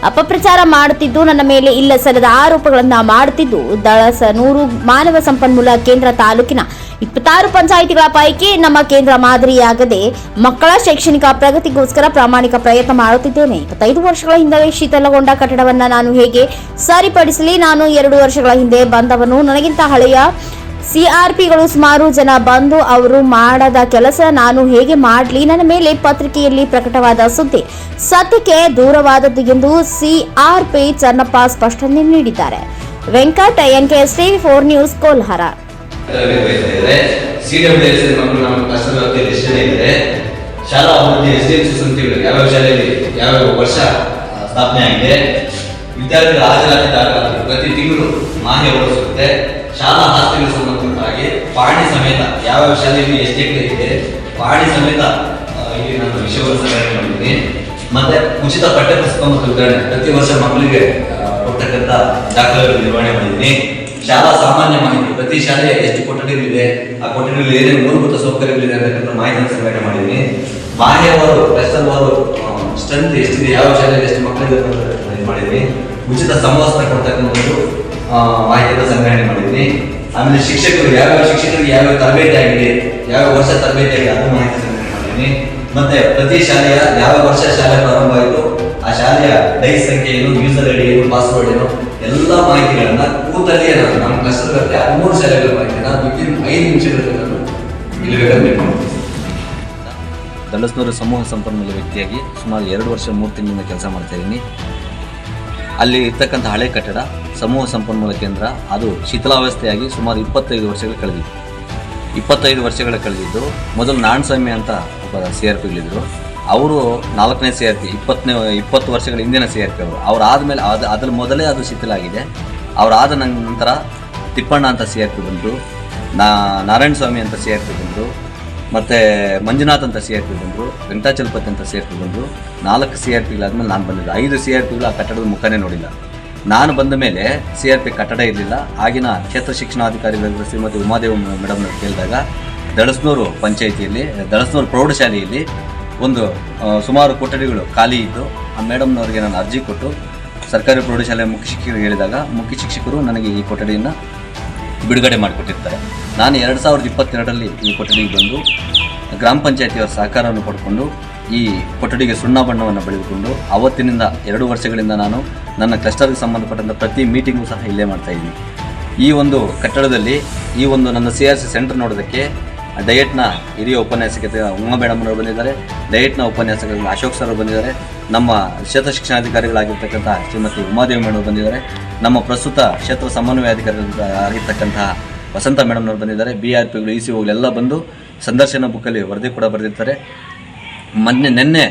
Speaker 2: ಅಪಪ್ರಚಾರ ಮಾಡುತ್ತಿದ್ದು, ನನ್ನ ಮೇಲೆ ಇಲ್ಲ ಸಲ್ಲದ ಆರೋಪಗಳನ್ನ ಮಾಡುತ್ತಿದ್ದು, ದಳಸನೂರು ಮಾನವ ಸಂಪನ್ಮೂಲ ಕೇಂದ್ರ ತಾಲೂಕಿನ 26 ಪಂಚಾಯಿತಿಗಳ ಪೈಕಿ ನಮ್ಮ ಕೇಂದ್ರ ಮಾದರಿಯಾಗದೆ ಮಕ್ಕಳ ಶೈಕ್ಷಣಿಕ ಪ್ರಗತಿಗೋಸ್ಕರ ಪ್ರಾಮಾಣಿಕ ಪ್ರಯತ್ನ ಮಾಡುತ್ತಿದ್ದೇನೆ. 25 ವರ್ಷಗಳ ಹಿಂದೆ ಶೀತಲಗೊಂಡ ಕಟ್ಟಡವನ್ನ ನಾನು ಹೇಗೆ ಸರಿಪಡಿಸಲಿ? ನಾನು 2 ವರ್ಷಗಳ ಹಿಂದೆ ಬಂದವನು. ನನಗಿಂತ ಹಳೆಯ CRPಗಳು ಸುಮಾರು ಜನ ಬಂದು ಅವರು ಮಾಡದ ಕೆಲಸ ನಾನು ಹೇಗೆ ಮಾಡಲಿ? ನನ್ನ ಮೇಲೆ ಪತ್ರಿಕೆಯಲ್ಲಿ ಪ್ರಕಟವಾದ ಸುದ್ದಿ ಸತ್ಯಕ್ಕೆ ದೂರವಾದದ್ದು ಎಂದು CRP ಚೆನ್ನಪ್ಪ ಸ್ಪಷ್ಟನೆ ನೀಡಿದ್ದಾರೆ. Venkat, NKS TV 4 news, Kolar.
Speaker 7: ಶಾಲಾ ಅಭಿವೃದ್ಧಿ SDMC ಸಂಸ್ಥೆಗಳು ಯಾವ ಶಾಲೆಯಲ್ಲಿ ಯಾವ ವರ್ಷ ವರ್ಷ ಸ್ಥಾಪನೆ ಆಗಿದೆ. ವಿದ್ಯಾರ್ಥಿಗಳ ಹಾಜರಾತಿ ದಾಖಲಾತಿ ಪ್ರತಿ ತಿಂಗಳು ಮಾನ್ಯ ಹೊರಡಿಸುತ್ತೆ. ಶಾಲಾ ಆಸ್ತಿಗಳಿಗೆ ಸಂಬಂಧಪಟ್ಟಾಗಿ ಪಹಣಿ ಸಮೇತ ಯಾವ ಶಾಲೆಯಲ್ಲಿ ಎಷ್ಟು ಎಕರೆ ಇದೆ ಪಹಣಿ ಸಮೇತ ಇಲ್ಲಿ ನಾನು ವಿಷಯವನ್ನು ಸಂಗ್ರಹಣೆ ಮಾಡಿದ್ದೀನಿ. ಮತ್ತೆ ಉಚಿತ ಪಠ್ಯಪುಸ್ತಕ ಮತ್ತು ವಿತರಣೆ ಪ್ರತಿ ವರ್ಷ ಮಕ್ಕಳಿಗೆ ಕೊಡ್ತಕ್ಕಂಥ ದಾಖಲೆಗಳ ನಿರ್ವಹಣೆ ಮಾಡಿದ್ದೀನಿ. ಶಾಲಾ ಸಾಮಾನ್ಯ ಮಾಹಿತಿ ಪ್ರತಿ ಶಾಲೆ ಎಷ್ಟು ಕೊಠಡಿಗಳಿದೆ, ಆ ಕೊಠಡಿಗಳಲ್ಲಿ ಏನೇನು ಮೂಲಭೂತ ಸೌಕರ್ಯಗಳಿದೆ ಅಂತಕ್ಕಂಥ ಮಾಹಿತಿಯನ್ನು ಸಂಗ್ರಹಣೆ ಮಾಡಿದ್ದೀನಿ. ಮಾಹೆಯವರು ಕ್ಲಸ್ಟರ್ವರು ಸ್ಟ್ರೆಂತ್ ಎಷ್ಟಿದೆ, ಯಾವ ಶಾಲೆಯಲ್ಲಿ ಎಷ್ಟು ಮಕ್ಕಳಿದೆ ಅಂತ ಮಾಡಿದ್ದೀನಿ. ಉಚಿತ ಸಮವಸ್ತ್ರ ಕೊಡ್ತಕ್ಕಂಥದ್ದು ಮಾಹಿತಿಯನ್ನು ಸಂಗ್ರಹಣೆ ಮಾಡಿದ್ದೀನಿ. ಆಮೇಲೆ ಶಿಕ್ಷಕರು ಯಾವ್ಯಾವ ಶಿಕ್ಷಕರಿಗೆ ಯಾವ್ಯಾವ ತರಬೇತಿ ಆಗಿದೆ, ಯಾವ ವರ್ಷ ತರಬೇತಿ ಆಗಿದೆ ಅದು ಮಾಹಿತಿ ಸಂಗ್ರಹಣೆ ಮಾಡಿದ್ದೀನಿ. ಮತ್ತೆ ಪ್ರತಿ ಶಾಲೆಯ ಯಾವ ವರ್ಷ ಶಾಲೆ ಪ್ರಾರಂಭ ಆಯಿತು, ಆ ಶಾಲೆಯ ಡೈಸ್ ಸಂಖ್ಯೆ ಏನು, ಯೂಸರ್ ಐಡಿ ಏನು, ಪಾಸ್ವರ್ಡ್ ಏನು, ಎಲ್ಲ ಮಾಹಿತಿಗಳನ್ನ ಕೂತಲ್ಲಿ ನಮ್ಮ ಕ್ಲಸ್ಟರ್ 13 ಶಾಲೆಗಳ ಮಾಹಿತಿನ ವಿತಿನ್ 5 ನಿಮಿಷಗಳಲ್ಲಿ ನಾನು ಇಲ್ಲಿ ಬೇಕಾದ್ರೆ ಮಾಡ್ತೀನಿ.
Speaker 8: ದಳಸ್ನೂರು ಸಮೂಹ ಸಂಪನ್ಮೂಲ ವ್ಯಕ್ತಿಯಾಗಿ ಸುಮಾರು 2 ವರ್ಷ 3 ತಿಂಗಳಿಂದ ಕೆಲಸ ಮಾಡ್ತಾ ಇದ್ದೀನಿ. ಅಲ್ಲಿ ಇರ್ತಕ್ಕಂಥ ಹಳೆ ಕಟ್ಟಡ ಸಮೂಹ ಸಂಪನ್ಮೂಲ ಕೇಂದ್ರ ಅದು ಶಿಥಿಲಾವಸ್ಥೆಯಾಗಿ ಸುಮಾರು 25 ವರ್ಷಗಳು ಕಳೆದಿತ್ತು. 25 ವರ್ಷಗಳ ಕಳೆದಿದ್ದು ಮೊದಲು ನಾಣಸ್ವಾಮಿ ಅಂತ ಒಬ್ಬ CRPಗಳಿದ್ದರು. ಅವರು 4ನೇ CRP 20 ವರ್ಷಗಳ ಹಿಂದಿನ CRP ಅವರು ಆದಮೇಲೆ ಅದ್ರ ಮೊದಲೇ ಅದು ಶಿಥಿಲ ಆಗಿದೆ. ಅವರಾದ ನಂತರ ತಿಪ್ಪಣ್ಣ ಅಂತ CRP ಬಂದರು, ನಾರಾಯಣ ಸ್ವಾಮಿ ಅಂತ CRP ಬಂದರು, ಮತ್ತು ಮಂಜುನಾಥ್ ಅಂತ CRP ಬಂದರು, ವೆಂಕಟಾಚಲಪತಿ ಅಂತ CRP ಬಂದರು. 4 CRPಗಳಾದ್ಮೇಲೆ ನಾನು ಬಂದಿದ್ದೆ. 5 CRPಗಳು ಆ ಕಟ್ಟಡದ ಮುಖನೇ ನೋಡಿಲ್ಲ. ನಾನು ಬಂದ ಮೇಲೆ CRP ಕಟ್ಟಡ ಇರಲಿಲ್ಲ. ಆಗಿನ ಕ್ಷೇತ್ರ ಶಿಕ್ಷಣಾಧಿಕಾರಿಗಳು ಶ್ರೀಮತಿ ಉಮಾದೇವಿ ಮೇಡಮ್ನ ಕೇಳಿದಾಗ ದಳಸ್ನೂರು ಪಂಚಾಯಿತಿಯಲ್ಲಿ ದಳಸ್ನೂರು ಪ್ರೌಢಶಾಲೆಯಲ್ಲಿ ಒಂದು ಸುಮಾರು ಕೊಠಡಿಗಳು ಖಾಲಿ ಇದ್ದು ಆ ಮೇಡಮ್ನವ್ರಿಗೆ ನಾನು ಅರ್ಜಿ ಕೊಟ್ಟು ಸರ್ಕಾರಿ ಪ್ರೌಢಶಾಲೆಯ ಮುಖ್ಯ ಶಿಕ್ಷಕರಿಗೆ ಹೇಳಿದಾಗ ಮುಖ್ಯ ಶಿಕ್ಷಕರು ನನಗೆ ಈ ಕೊಠಡಿಯನ್ನು ಬಿಡುಗಡೆ ಮಾಡಿಕೊಟ್ಟಿರ್ತಾರೆ. ನಾನು 2022ರಲ್ಲಿ ಈ ಕೊಠಡಿಗೆ ಬಂದು ಗ್ರಾಮ ಪಂಚಾಯತಿಯವರ ಸಹಕಾರವನ್ನು ಪಡ್ಕೊಂಡು ಈ ಕೊಠಡಿಗೆ ಸುಣ್ಣ ಬಣ್ಣವನ್ನು ಬಳಿದುಕೊಂಡು ಅವತ್ತಿನಿಂದ 2 ವರ್ಷಗಳಿಂದ ನಾನು ನನ್ನ ಕ್ಲಸ್ಟರ್ಗೆ ಸಂಬಂಧಪಟ್ಟಂಥ ಪ್ರತಿ ಮೀಟಿಂಗು ಸಹ ಇಲ್ಲೇ ಮಾಡ್ತಾಯಿದ್ದೀನಿ. ಈ ಒಂದು ಕಟ್ಟಡದಲ್ಲಿ ಈ ಒಂದು ನನ್ನ CRC ಸೆಂಟರ್ ನೋಡೋದಕ್ಕೆ ಡಯಟ್ನ ಹಿರಿಯ ಉಪನ್ಯಾಸಕತೆ ಉಮಾ ಮೇಡಮ್ನವರು ಬಂದಿದ್ದಾರೆ, ಡಯಟ್ನ ಉಪನ್ಯಾಸಕರು ಅಶೋಕ್ ಸರ್ ಬಂದಿದ್ದಾರೆ, ನಮ್ಮ ಕ್ಷೇತ್ರ ಶಿಕ್ಷಣಾಧಿಕಾರಿಗಳಾಗಿರ್ತಕ್ಕಂಥ ಶ್ರೀಮತಿ ಉಮಾದೇವಿ ಮೇಡಮ್ ಬಂದಿದ್ದಾರೆ, ನಮ್ಮ ಪ್ರಸ್ತುತ ಕ್ಷೇತ್ರ ಸಮನ್ವಯಾಧಿಕಾರಿಗಳಾಗಿರ್ತಕ್ಕಂತಹ ವಸಂತ ಮೇಡಮ್ನವರು ಬಂದಿದ್ದಾರೆ, BRPಗಳು ECOಗಳೆಲ್ಲ ಬಂದು ಸಂದರ್ಶನ ಬುಕ್ಕಲ್ಲಿ ವರದಿ ಕೂಡ ಬರೆದಿರ್ತಾರೆ. ನಿನ್ನೆ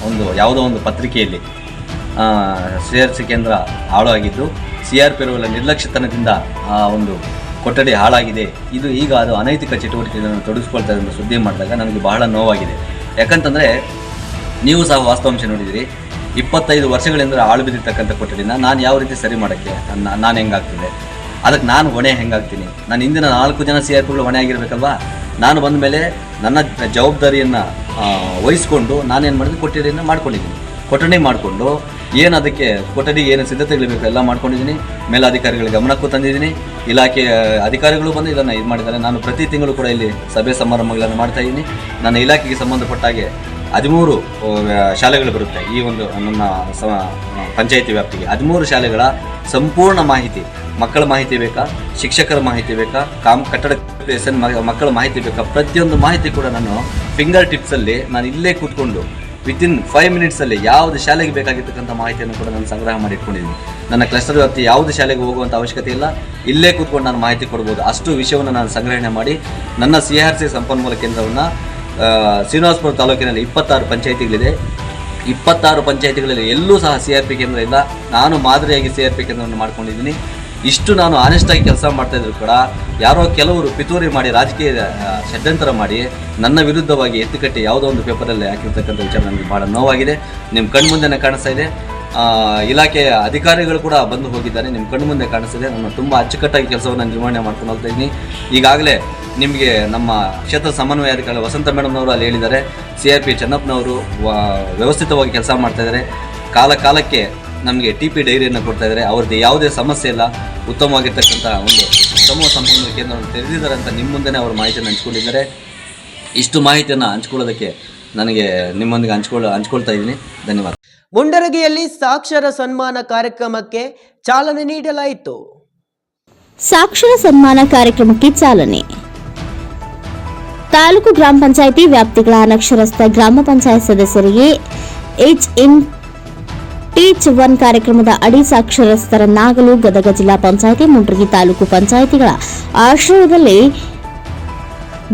Speaker 8: ಒಂದು ಯಾವುದೋ ಒಂದು ಪತ್ರಿಕೆಯಲ್ಲಿ CRC ಕೇಂದ್ರ ಹಾಳಾಗಿದ್ದು CRPಗಳ ನಿರ್ಲಕ್ಷ್ಯತನದಿಂದ ಆ ಒಂದು ಕೊಠಡಿ ಹಾಳಾಗಿದೆ, ಇದು ಈಗ ಅದು ಅನೈತಿಕ ಚಟುವಟಿಕೆಗಳನ್ನು ತೊಡಗಿಸ್ಕೊಳ್ತಾ ಇರೋ ಸುದ್ದಿ ಮಾಡಿದಾಗ ನನಗೆ ಬಹಳ ನೋವಾಗಿದೆ. ಯಾಕಂತಂದರೆ ನೀವು ಸಹ ವಾಸ್ತವಾಂಶ ನೋಡಿದಿರಿ. 25 ವರ್ಷಗಳಿಂದ ಹಾಳು ಬಿದ್ದಿರ್ತಕ್ಕಂಥ ಕೊಠಡಿನ ನಾನು ಯಾವ ರೀತಿ ಸರಿ ಮಾಡೋಕ್ಕೆ ನಾನು ಹೆಂಗಾಗ್ತದೆ, ಅದಕ್ಕೆ ನಾನು ಹೊಣೆ ಹೆಂಗಾಗ್ತೀನಿ? ನಾನು ಹಿಂದಿನ 4 ಜನ CRPಗಳು ಹೊಣೆ ಆಗಿರಬೇಕಲ್ವಾ? ನಾನು ಬಂದ ಮೇಲೆ ನನ್ನ ಜವಾಬ್ದಾರಿಯನ್ನು ವಹಿಸ್ಕೊಂಡು ನಾನೇನು ಮಾಡಿದೆ, ಕೊಠಡಿಯನ್ನು ಮಾಡ್ಕೊಂಡಿದ್ದೀನಿ. ಕೊಠಡಿ ಮಾಡಿಕೊಂಡು ಏನು ಅದಕ್ಕೆ ಕೊಠಡಿಗೆ ಏನು ಸಿದ್ಧತೆಗಳು ಬೇಕು ಎಲ್ಲ ಮಾಡ್ಕೊಂಡಿದ್ದೀನಿ. ಮೇಲಾಧಿಕಾರಿಗಳ ಗಮನಕ್ಕೂ ತಂದಿದ್ದೀನಿ. ಇಲಾಖೆಯ ಅಧಿಕಾರಿಗಳು ಬಂದು ಇದನ್ನು ಇದು ಮಾಡಿದ್ದಾರೆ. ನಾನು ಪ್ರತಿ ತಿಂಗಳು ಕೂಡ ಇಲ್ಲಿ ಸಭೆ ಸಮಾರಂಭಗಳನ್ನು ಮಾಡ್ತಾಯಿದ್ದೀನಿ. ನನ್ನ ಇಲಾಖೆಗೆ ಸಂಬಂಧಪಟ್ಟ ಹಾಗೆ 13 ಶಾಲೆಗಳು ಬರುತ್ತೆ ಈ ಒಂದು ನನ್ನ ಪಂಚಾಯಿತಿ ವ್ಯಾಪ್ತಿಗೆ. 13 ಶಾಲೆಗಳ ಸಂಪೂರ್ಣ ಮಾಹಿತಿ, ಮಕ್ಕಳ ಮಾಹಿತಿ ಬೇಕಾ, ಶಿಕ್ಷಕರ ಮಾಹಿತಿ ಬೇಕಾ, ಕಟ್ಟಡ ಮಕ್ಕಳ ಮಾಹಿತಿ ಬೇಕಾ, ಪ್ರತಿಯೊಂದು ಮಾಹಿತಿ ಕೂಡ ನಾನು ಫಿಂಗರ್ ಟಿಪ್ಸಲ್ಲಿ ನಾನು ಇಲ್ಲೇ ಕೂತ್ಕೊಂಡು ವಿತಿನ್ 5 ಮಿನಿಟ್ಸಲ್ಲಿ ಯಾವುದು ಶಾಲೆಗೆ ಬೇಕಾಗಿರ್ತಕ್ಕಂಥ ಮಾಹಿತಿಯನ್ನು ಕೂಡ ನಾನು ಸಂಗ್ರಹ ಮಾಡಿ ಇಟ್ಕೊಂಡಿದ್ದೀನಿ. ನನ್ನ ಕ್ಲಸ್ಟರ್ ವ್ಯಾಪ್ತಿ ಯಾವುದು ಶಾಲೆಗೆ ಹೋಗುವಂಥ ಅವಶ್ಯಕತೆ ಇಲ್ಲ, ಇಲ್ಲೇ ಕೂತ್ಕೊಂಡು ನಾನು ಮಾಹಿತಿ ಕೊಡ್ಬೋದು. ಅಷ್ಟು ವಿಷಯವನ್ನು ನಾನು ಸಂಗ್ರಹಣೆ ಮಾಡಿ ನನ್ನ CRC ಸಂಪನ್ಮೂಲ ಕೇಂದ್ರವನ್ನು ಶ್ರೀನಿವಾಸಪುರ ತಾಲೂಕಿನಲ್ಲಿ 26 ಪಂಚಾಯಿತಿಗಳಿದೆ. 26 ಪಂಚಾಯಿತಿಗಳಲ್ಲಿ ಎಲ್ಲೂ ಸಹ CRP ಕೇಂದ್ರ ಇಲ್ಲ. ನಾನು ಮಾದರಿಯಾಗಿ CRP ಕೇಂದ್ರವನ್ನು ಮಾಡ್ಕೊಂಡಿದ್ದೀನಿ. ಇಷ್ಟು ನಾನು ಆನೆಸ್ಟಾಗಿ ಕೆಲಸ ಮಾಡ್ತಾಯಿದ್ರು ಕೂಡ ಯಾರೋ ಕೆಲವರು ಪಿತೂರಿ ಮಾಡಿ ರಾಜಕೀಯ ಷಡ್ಯಂತರ ಮಾಡಿ ನನ್ನ ವಿರುದ್ಧವಾಗಿ ಎತ್ತಿಕಟ್ಟಿ ಯಾವುದೋ ಒಂದು ಪೇಪರಲ್ಲಿ ಹಾಕಿರ್ತಕ್ಕಂಥ ವಿಚಾರ ನನಗೆ ಭಾಳ ನೋವಾಗಿದೆ. ನಿಮ್ಮ ಕಣ್ಮುಂದೆನೇ ಕಾಣಿಸ್ತಾ ಇದೆ. ಇಲಾಖೆಯ ಅಧಿಕಾರಿಗಳು ಕೂಡ ಬಂದು ಹೋಗಿದ್ದಾರೆ, ನಿಮ್ಮ ಕಣ್ಣು ಮುಂದೆ ಕಾಣಿಸ್ತಿದೆ. ನಾನು ತುಂಬ ಅಚ್ಚುಕಟ್ಟಾಗಿ ಕೆಲಸವನ್ನು ನಿರ್ವಹಣೆ ಮಾಡ್ಕೊಂಡು ಹೋಗ್ತಾ ಇದ್ದೀನಿ. ಈಗಾಗಲೇ ನಿಮಗೆ ನಮ್ಮ ಕ್ಷೇತ್ರ ಸಮನ್ವಯಾಧಿಕಾರಿ ವಸಂತ ಮೇಡಮ್ನವರು ಅಲ್ಲಿ ಹೇಳಿದ್ದಾರೆ, CRP ಚೆನ್ನಪ್ಪನವರು ವ್ಯವಸ್ಥಿತವಾಗಿ ಕೆಲಸ ಮಾಡ್ತಾಯಿದ್ದಾರೆ. ಕಾಲಕ್ಕೆ ನಮಗೆ TP ಡೈರಿಯನ್ನು ಕೊಡ್ತಾ ಇದ್ದಾರೆ. ಅವ್ರದ್ದು ಯಾವುದೇ ಸಮಸ್ಯೆ ಇಲ್ಲ, ಉತ್ತಮವಾಗಿರ್ತಕ್ಕಂಥ ಒಂದು ಸಮೂಹ ಸಂಪನ್ಮೂಲ ಕೇಂದ್ರವನ್ನು ತೆರೆದಿದ್ದಾರೆ ಅಂತ ನಿಮ್ಮ ಮುಂದೆನೇ ಅವರು ಮಾಹಿತಿಯನ್ನು ಹಂಚ್ಕೊಂಡಿದ್ದಾರೆ. ಇಷ್ಟು ಮಾಹಿತಿಯನ್ನು ಹಂಚ್ಕೊಳ್ಳೋದಕ್ಕೆ ನನಗೆ ನಿಮ್ಮೊಂದಿಗೆ ಹಂಚ್ಕೊಳ್ತಾ ಇದ್ದೀನಿ. ಧನ್ಯವಾದ.
Speaker 1: ಮುಂಡರಗಿಯಲ್ಲಿ ಸಾಕ್ಷರ ಸನ್ಮಾನ ಕಾರ್ಯಕ್ರಮಕ್ಕೆ ಚಾಲನೆ ನೀಡಲಾಯಿತು.
Speaker 2: ಸಾಕ್ಷರ ಸನ್ಮಾನ ಕಾರ್ಯಕ್ರಮಕ್ಕೆ ಚಾಲನೆ. ತಾಲೂಕು ಗ್ರಾಮ ಪಂಚಾಯಿತಿ ವ್ಯಾಪ್ತಿಗಳ ಅನಕ್ಷರಸ್ಥ ಗ್ರಾಮ ಪಂಚಾಯತ್ ಸದಸ್ಯರಿಗೆ ಟೀಚ್ 1 ಕಾರ್ಯಕ್ರಮದ ಅಡಿ ಸಾಕ್ಷರಸ್ಥರನ್ನಾಗಲು ಗದಗ ಜಿಲ್ಲಾ ಪಂಚಾಯಿತಿ ಮುಂಡರಗಿ ತಾಲೂಕು ಪಂಚಾಯಿತಿಗಳ ಆಶ್ರಯದಲ್ಲಿ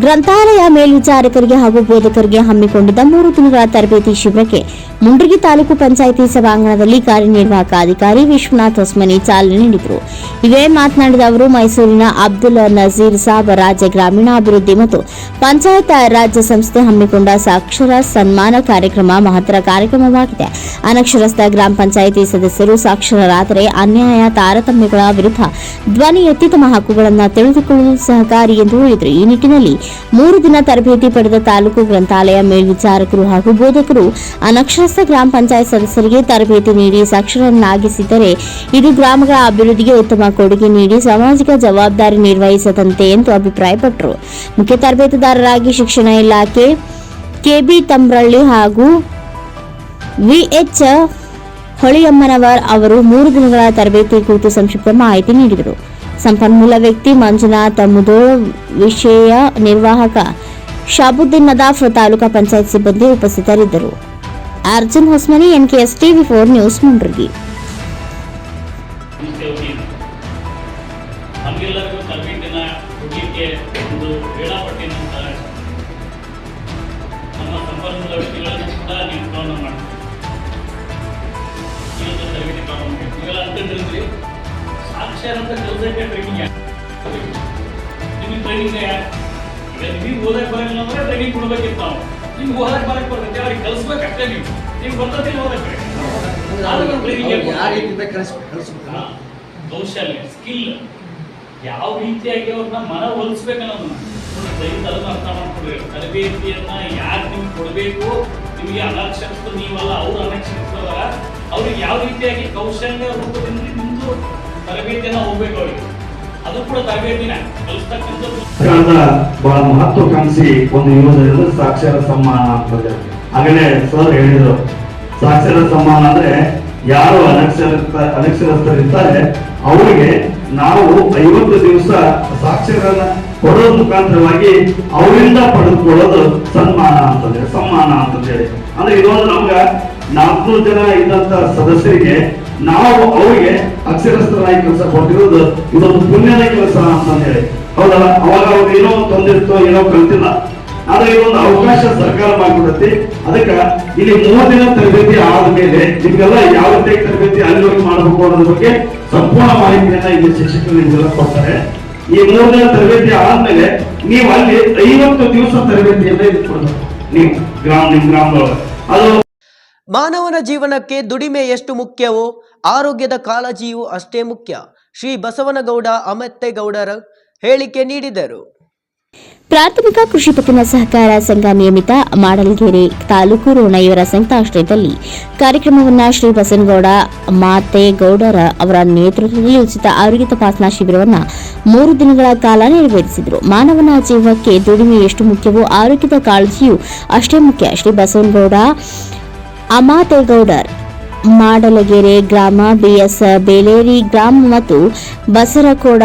Speaker 2: ಗ್ರಂಥಾಲಯ ಮೇಲ್ವಿಚಾರಕರಿಗೆ ಹಾಗೂ ಬೋಧಕರಿಗೆ ಹಮ್ಮಿಕೊಂಡಿದ್ದ 3 ದಿನಗಳ ತರಬೇತಿ ಶಿಬಿರಕ್ಕೆ ಮುಂಡ್ರಿಗಿ ತಾಲೂಕು ಪಂಚಾಯಿತಿ ಸಭಾಂಗಣದಲ್ಲಿ ಕಾರ್ಯನಿರ್ವಾಹಕ ಅಧಿಕಾರಿ ವಿಶ್ವನಾಥ್ ಹೊಸ್ಮನಿ ಚಾಲನೆ ನೀಡಿದರು. ಇದೇ ಮಾತನಾಡಿದ ಅವರು, ಮೈಸೂರಿನ ಅಬ್ದುಲ್ ನಜೀರ್ ಸಾಬ್ ರಾಜ್ಯ ಗ್ರಾಮೀಣಾಭಿವೃದ್ಧಿ ಮತ್ತು ಪಂಚಾಯತ್ ರಾಜ್ಯ ಸಂಸ್ಥೆ ಹಮ್ಮಿಕೊಂಡ ಸಾಕ್ಷರ ಸನ್ಮಾನ ಕಾರ್ಯಕ್ರಮ ಮಹತ್ತರ ಕಾರ್ಯಕ್ರಮವಾಗಿದೆ. ಅನಕ್ಷರಸ್ಥ ಗ್ರಾಮ ಪಂಚಾಯಿತಿ ಸದಸ್ಯರು ಸಾಕ್ಷರರಾದರೆ ಅನ್ಯಾಯ ತಾರತಮ್ಯಗಳ ವಿರುದ್ಧ ಧ್ವನಿ ಎತ್ತಿ ತಮ್ಮ ಹಕ್ಕುಗಳನ್ನು ತಿಳಿದುಕೊಳ್ಳಲು ಸಹಕಾರಿ ಎಂದು ಹೇಳಿದರು. ಈ ನಿಟ್ಟಿನಲ್ಲಿ 3 ದಿನ ತರಬೇತಿ ಪಡೆದ ತಾಲೂಕು ಗ್ರಂಥಾಲಯ ಮೇಲ್ವಿಚಾರಕರು ಹಾಗೂ ಬೋಧಕರು ಅನಕ್ಷರಸ್ಥ ಗ್ರಾಮ ಪಂಚಾಯತ್ ಸದಸ್ಯರಿಗೆ ತರಬೇತಿ ನೀಡಿ ಸಾಕ್ಷರರನ್ನಾಗಿಸಿದರೆ ಇದು ಗ್ರಾಮಗಳ ಅಭಿವೃದ್ಧಿಗೆ ಉತ್ತಮ ಕೊಡುಗೆ ನೀಡಿ ಸಾಮಾಜಿಕ ಜವಾಬ್ದಾರಿ ನಿರ್ವಹಿಸದಂತೆ ಎಂದು ಅಭಿಪ್ರಾಯಪಟ್ಟರು. ಮುಖ್ಯ ತರಬೇತುದಾರರಾಗಿ ಶಿಕ್ಷಣ ಇಲಾಖೆ ಕೆಬಿ ತಮ್ರಳ್ಳಿ ಹಾಗೂ ವಿಎಚ್ ಹೊಳಿಯಮ್ಮನವರ್ ಅವರು 3 ದಿನಗಳ ತರಬೇತಿ ಕುರಿತು ಸಂಕ್ಷಿಪ್ತ ಮಾಹಿತಿ ನೀಡಿದರು. ಸಂಪನ್ಮೂಲ ವ್ಯಕ್ತಿ ಮಂಜುನಾಥ್ ಮುದೋಳ್, ವಿಷಯ ನಿರ್ವಾಹಕ ಶಾಬುದ್ದೀನ್ ನದಾಫ್, ತಾಲೂಕಾ ಪಂಚಾಯತ್ ಸಿಬ್ಬಂದಿ ಉಪಸ್ಥಿತರಿದ್ದರು. Arjun Hosmani, NKS TV4 news, Mundrigi.
Speaker 9: ನಮಗೆಲ್ಲರಿಗೂ ತರಬೇತಿನ ಕೊಡಲಿಕ್ಕೆ ಒಂದು ವೇಳಾಪಟ್ಟಿಯನ್ನು ನಮ್ಮ ಸಂಪನ್ಮೂಲ ವ್ಯಕ್ತಿಗಳನ್ನು ಕೂಡ ನೇಮಕವನ್ನು ಮಾಡ್ತೀವಿ. ಈ ಒಂದು ತರಬೇತಿ ಪ್ರಾರಂಭ ನೀವೆಲ್ಲ ಅಂತಂದ್ರಿ ಸಾಕ್ಷರತ ಕೆಲಸಕ್ಕೆ ಟ್ರೈನಿಂಗ್ ನಿಮಗೆ ಟ್ರೈನಿಂಗ್ ಈಗ ನಿಮಗೆ ಓದಕ್ಕೆ ಬರಲಿಲ್ಲ ಅಂದ್ರೆ ಟ್ರೈನಿಂಗ್ ಕೊಡ್ಬೇಕಿತ್ತು. ನಾವು ನಿಮ್ಗೆ ಓದಕ್ಕೆ ಬರಕ್ಕೆ ಬರ್ತೈತೆ, ಅವ್ರಿಗೆ ಕಲಿಸ್ಬೇಕಷ್ಟೇ. ನೀವು ಬರ್ತೈತಿಲ್ಲ ಓದಕ್ಕೆ ಕೌಶಲ್ಯ ಸ್ಕಿಲ್ ಯಾವ ರೀತಿಯಾಗಿ ಅವ್ರನ್ನ ಮನ ಒಲಿಸ್ಬೇಕನ್ನೋದನ್ನ ದಯವಿಟ್ಟು ಅದನ್ನ ಅರ್ಥ ಮಾಡ್ಕೊಡ್ರಿ. ತರಬೇತಿಯನ್ನ ಯಾಕೆ ನಿಮ್ಗೆ ಕೊಡಬೇಕು, ನಿಮಗೆ ಅನಕ್ಷರಸ್ಥ ನೀವಲ್ಲ, ಅವ್ರು ಅನಕ್ಷರಸ್ಥರಲ್ಲ, ಅವ್ರಿಗೆ ಯಾವ ರೀತಿಯಾಗಿ ಕೌಶಲ್ಯ ರೂಪದಿಂದ ನಿಮ್ದು ತರಬೇತಿಯನ್ನ ಹೋಗ್ಬೇಕು. ಅವ್ರಿಗೆ ಅದು ಕೂಡ ತರಬೇತಿನ ಕಲಿಸ್ತಕ್ಕಂಥದ್ದು.
Speaker 10: ಬಹಳ ಮಹತ್ವಾಕಾಂಕ್ಷಿ ಒಂದು ಯೋಜನೆ ಸಾಕ್ಷರ ಸಮ್ಮಾನ ಅಂತಂದ್ರೆ, ಹಾಗೇನೆ ಸರ್ ಹೇಳಿದ್ರು, ಸಾಕ್ಷರ ಸಮ್ಮಾನ ಅಂದ್ರೆ ಯಾರು ಅನಕ್ಷರಸ್ಥರಿರ್ತಾರೆ ಅವರಿಗೆ ನಾವು 50 ದಿವಸ ಸಾಕ್ಷರರನ್ನ ಕೊಡೋದ್ರ ಮುಖಾಂತರವಾಗಿ ಅವರಿಂದ ಪಡೆದುಕೊಳ್ಳೋದು ಸನ್ಮಾನ ಅಂತಂದ್ರೆ, ಸಮ್ಮಾನ ಅಂತಂದೇಳಿ. ಅಂದ್ರೆ ಇದೊಂದು ನಮ್ಗ 400 ಜನ ಇದ್ದಂತ ಸದಸ್ಯರಿಗೆ ನಾವು ಅವರಿಗೆ ಅಕ್ಷರಸ್ಥರಾಗಿ ಕೆಲಸ ಕೊಟ್ಟಿರೋದು ಇದೊಂದು ಪುಣ್ಯದ ಕೆಲಸ ಅಂತಂದೇಳಿ. ಹೌದಲ್ಲ, ಅವಾಗ ಅವ್ರು ಏನೋ ತೊಂದಿರ್ತೋ, ಏನೋ ಕಲ್ತಿಲ್ಲ, ಆದ್ರೆ ಇದೊಂದು ಅವಕಾಶ ಸರ್ಕಾರ ಮಾಡಿಕೊಡತ್ತೆ. ಅದಕ್ಕೆ ಇಲ್ಲಿ 3 ದಿನ ತರಬೇತಿ ಆದ್ಮೇಲೆ ನಿಮ್ಗೆಲ್ಲ ಯಾವ ರೀತಿ ತರಬೇತಿ ಅಲ್ಲಿ ಹೋಗಿ ಮಾಡಬೇಕು ಅನ್ನೋದ್ರ ಬಗ್ಗೆ ಸಂಪೂರ್ಣ ಮಾಹಿತಿಯನ್ನ ಇಲ್ಲಿ ಶಿಕ್ಷಕರು ನಿಮ್ಗೆಲ್ಲ ಕೊಡ್ತಾರೆ. ಈ 3 ದಿನ ತರಬೇತಿ ಆದ್ಮೇಲೆ ನೀವು ಅಲ್ಲಿ 50 ದಿವಸ ತರಬೇತಿಯನ್ನ ಕೊಡ್ಬೇಕು ನೀವು ನಿಮ್ ಗ್ರಾಮದೊಳಗೆ. ಅದು
Speaker 1: ಮಾನವನ ಜೀವನಕ್ಕೆ ದುಡಿಮೆ ಎಷ್ಟು ಮುಖ್ಯವೋ ಆರೋಗ್ಯದ ಕಾಳಜಿಯೂ ಅಷ್ಟೇ ಮುಖ್ಯ. ಶ್ರೀ ಬಸವನಗೌಡ ಅಮತ್ತೇಗೌಡರ ಹೇಳಿಕೆ ನೀಡಿದರು.
Speaker 2: ಪ್ರಾಥಮಿಕ ಕೃಷಿ ಪತ್ತಿನ ಸಹಕಾರ ಸಂಘ ನಿಯಮಿತ ಮಾಡಲಗೆರೆ ತಾಲೂಕು ರೋಣ ಇವರ ಸಂಯುಕ್ತಾಶ್ರಯದಲ್ಲಿ ಕಾರ್ಯಕ್ರಮವನ್ನು ಶ್ರೀ ಬಸವನಗೌಡ ಮಾತೇಗೌಡರ ಅವರ ನೇತೃತ್ವದಲ್ಲಿ ಉಚಿತ ಆರೋಗ್ಯ ತಪಾಸಣಾ ಶಿಬಿರವನ್ನು 3 ದಿನಗಳ ಕಾಲ ನೆರವೇರಿಸಿದರು. ಮಾನವನ ಜೀವಕ್ಕೆ ದುಡಿಮೆ ಎಷ್ಟು ಮುಖ್ಯವೋ ಆರೋಗ್ಯದ ಕಾಳಜಿಯೂ ಅಷ್ಟೇ ಮುಖ್ಯ. ಶ್ರೀ ಬಸವನಗೌಡ ಅಮಾತೇಗೌಡರ್ ಮಾಡಲಗೆರೆ ಗ್ರಾಮ, BS ಬೇಲೇರಿ ಗ್ರಾಮ ಮತ್ತು ಬಸರಕೋಡ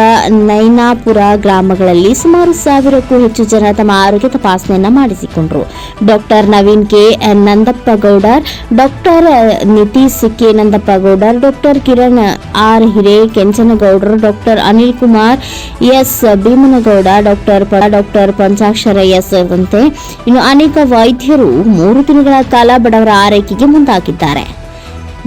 Speaker 2: ನೈನಾಪುರ ಗ್ರಾಮಗಳಲ್ಲಿ ಸುಮಾರು 1000ಕ್ಕೂ ಹೆಚ್ಚು ಜನ ತಮ್ಮ ಆರೋಗ್ಯ ತಪಾಸಣೆಯನ್ನು ಮಾಡಿಸಿಕೊಂಡರು. Doctor Naveen K Nandappagoudar, doctor Nitish K Nandappagoudar, doctor Kiran R Hire ಕೆಂಚನಗೌಡರು, doctor Anil Kumar S Bheemanagouda, doctor Panchakshara S ದಂತೆ ಇನ್ನು ಅನೇಕ ವೈದ್ಯರು 3 ದಿನಗಳ ಕಾಲ ಬಡವರ ಆರೈಕೆಗೆ ಮುಂದಾಗಿದ್ದಾರೆ.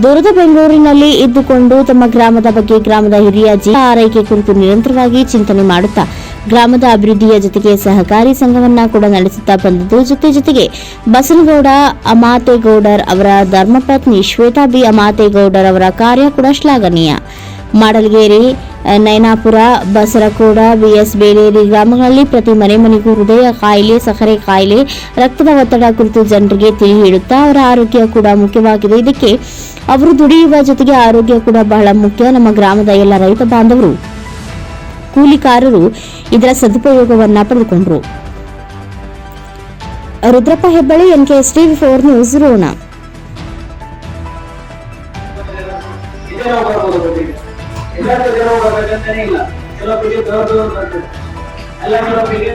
Speaker 2: ದೂರದ ಬೆಂಗಳೂರಿನಲ್ಲಿ ಇದ್ದುಕೊಂಡು ತಮ್ಮ ಗ್ರಾಮದ ಬಗ್ಗೆ, ಗ್ರಾಮದ ಹಿರಿಯ ಜೀವ ಆರೈಕೆ ಕುರಿತು ನಿರಂತರವಾಗಿ ಚಿಂತನೆ ಮಾಡುತ್ತಾ ಗ್ರಾಮದ ಅಭಿವೃದ್ಧಿಯ ಜೊತೆಗೆ ಸಹಕಾರಿ ಸಂಘವನ್ನ ಕೂಡ ನಡೆಸುತ್ತಾ ಬಂದದ್ದು. ಜೊತೆಗೆ ಬಸವನಗೌಡ ಅಮಾತೇಗೌಡರ್ ಅವರ ಧರ್ಮಪತ್ನಿ ಶ್ವೇತಾ ಬಿ ಅಮಾತೇಗೌಡರ್ ಅವರ ಕಾರ್ಯ ಕೂಡ ಶ್ಲಾಘನೀಯ. ಮಾಡಲಗೇರಿ, ನೈನಾಪುರ, ಬಸರಕೋಡ, BS ಬೇಲೇರಿ ಗ್ರಾಮಗಳಲ್ಲಿ ಪ್ರತಿ ಮನೆಗೂ ಹೃದಯ ಕಾಯಿಲೆ, ಸಕ್ಕರೆ ಕಾಯಿಲೆ, ರಕ್ತದ ಒತ್ತಡ ಕುರಿತು ಜನರಿಗೆ ತಿಳಿ ಹೇಳುತ್ತಾ ಅವರ ಆರೋಗ್ಯ ಕೂಡ ಮುಖ್ಯವಾಗಿದೆ. ಇದಕ್ಕೆ ಅವರು ದುಡಿಯುವ ಜೊತೆಗೆ ಆರೋಗ್ಯ ಕೂಡ ಬಹಳ ಮುಖ್ಯ. ನಮ್ಮ ಗ್ರಾಮದ ಎಲ್ಲ ರೈತ ಬಾಂಧವರು, ಕೂಲಿಕಾರರು ಇದರ ಸದುಪಯೋಗವನ್ನ ಪಡೆದುಕೊಂಡರು. Rudrappa Hebballi, NKS TV4 news, Ron.
Speaker 11: ಎಲ್ಲರಿಗೂ ಬರ್ಬೇಕಂತಾನೆ ಇಲ್ಲ. ಕೆಲವೊಬ್ಬರಿಗೆ ದೊಡ್ಡ ಬರ್ತದೆ, ಎಲ್ಲ ಕೆಲವೊಬ್ಬರಿಗೆ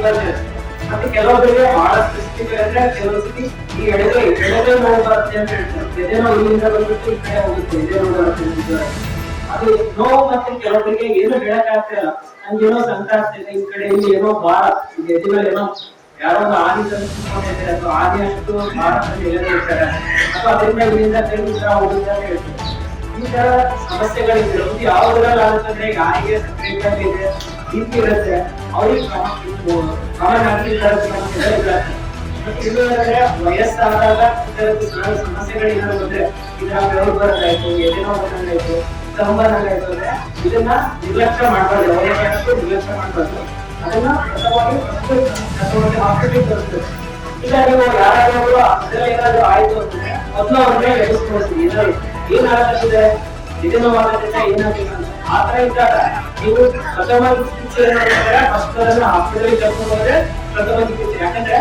Speaker 11: ಬರ್ತದೆ, ಮತ್ತೆ ಕೆಲವೊಬ್ಬರಿಗೆ ಬಹಳ ಸ್ಪೆಸಿಫಿಕ್ ಅಂದ್ರೆ ಕೆಲವೊಬ್ಬರಿಗೆ ಈ ಎಡಗೈ ನೋವು ಬರುತ್ತೆ ಅಂತ ಹೇಳ್ತಾರೆ. ಎದೆನೋ ಇಲ್ಲಿಂದ ಬಂದ್ಬಿಟ್ಟು ಈ ಕಡೆ ಹೋಗುತ್ತೆ, ಎದೆ ನೋವು ಬರುತ್ತೆ. ಅದು ನೋವು ಮತ್ತೆ ಕೆಲವೊಬ್ಬರಿಗೆ ಏನು ಹೇಳಕ್ ಆಗ್ತಿಲ್ಲ. ನಂಗೇನೋ ಸಂಕಟ ಆಗ್ತಿದೆ. ಈ ಕಡೆ ಇಲ್ಲಿ ಏನೋ ಬಾಳ ಎದುರಲ್ಲಿ ಏನೋ ಯಾರೋ ಒಂದು ಆದಿ ತಂದಿದ್ದಾರೆ ಅಥವಾ ಆದಿ ಅಷ್ಟು ಭಾರತದಲ್ಲಿ ಹೇಳಿರ್ತಾರೆ ಅಥವಾ ಅದರಿಂದ ಇದರಿಂದ ಕೈ ಹೋಗುತ್ತಾ ಹೇಳ್ತಾರೆ. ಈ ತರ ಸಮಸ್ಯೆಗಳಿದೆ. ಇದು ಯಾವ್ದ್ರಲ್ಲಿ ಆಗುತ್ತಂದ್ರೆ ಯಾರಿಗೆ ಸಪ್ರೇಟ್ ಇದೆ ಬೀಪಿ ಇರುತ್ತೆ ಅವ್ರಿಗೆ ವಯಸ್ಸಾದಾಗ ಸಮಸ್ಯೆಗಳೇನಾದ್ರು ಬಂದ್ರೆ ಇದನ್ನ ಬೆವರು ಬರೋದಾಯ್ತು, ಎದೆನೋ ಬಂದಂಗಾಯ್ತು, ಸಂಬಂಧಂಗಾಯ್ತು ಅಂದ್ರೆ ಇದನ್ನ ನಿರ್ಲಕ್ಷ್ಯ ಮಾಡ್ಬಾರ್ದು. ವಯಸ್ಸಾಗಷ್ಟು ನಿರ್ಲಕ್ಷ್ಯ ಮಾಡ್ಬಾರ್ದು. ಅದನ್ನ ಹಾಸ್ಪಿಟಲ್ ತರಿಸ್ಬೇಕು. ಇಲ್ಲ ನೀವು ಯಾರಾದ್ರೂ ಅದರಲ್ಲಿ ಏನಾದ್ರು ಆಯ್ತು ಅಂದ್ರೆ ಮೊದಲು ಅವ್ರನ್ನೇ ಎದುರಿಸ್ಕೊಳ್ತೀವಿ. ಏನಾಗ್ತದೆ ಇದನ್ನು ಮಾಡೋದ್ರಿಂದ ಏನಾಗ್ತದೆ ಅಂತ ಆ ತರ ಇದ್ದಾಗ ನೀವು ಪ್ರಥಮ ಚಿಕಿತ್ಸೆ ಫಸ್ಟ್ ಹಾಸ್ಪಿಟಲ್ ಕರ್ಕೊಂಡು ಹೋದ್ರೆ ಪ್ರಥಮ ಚಿಕಿತ್ಸೆ. ಯಾಕಂದ್ರೆ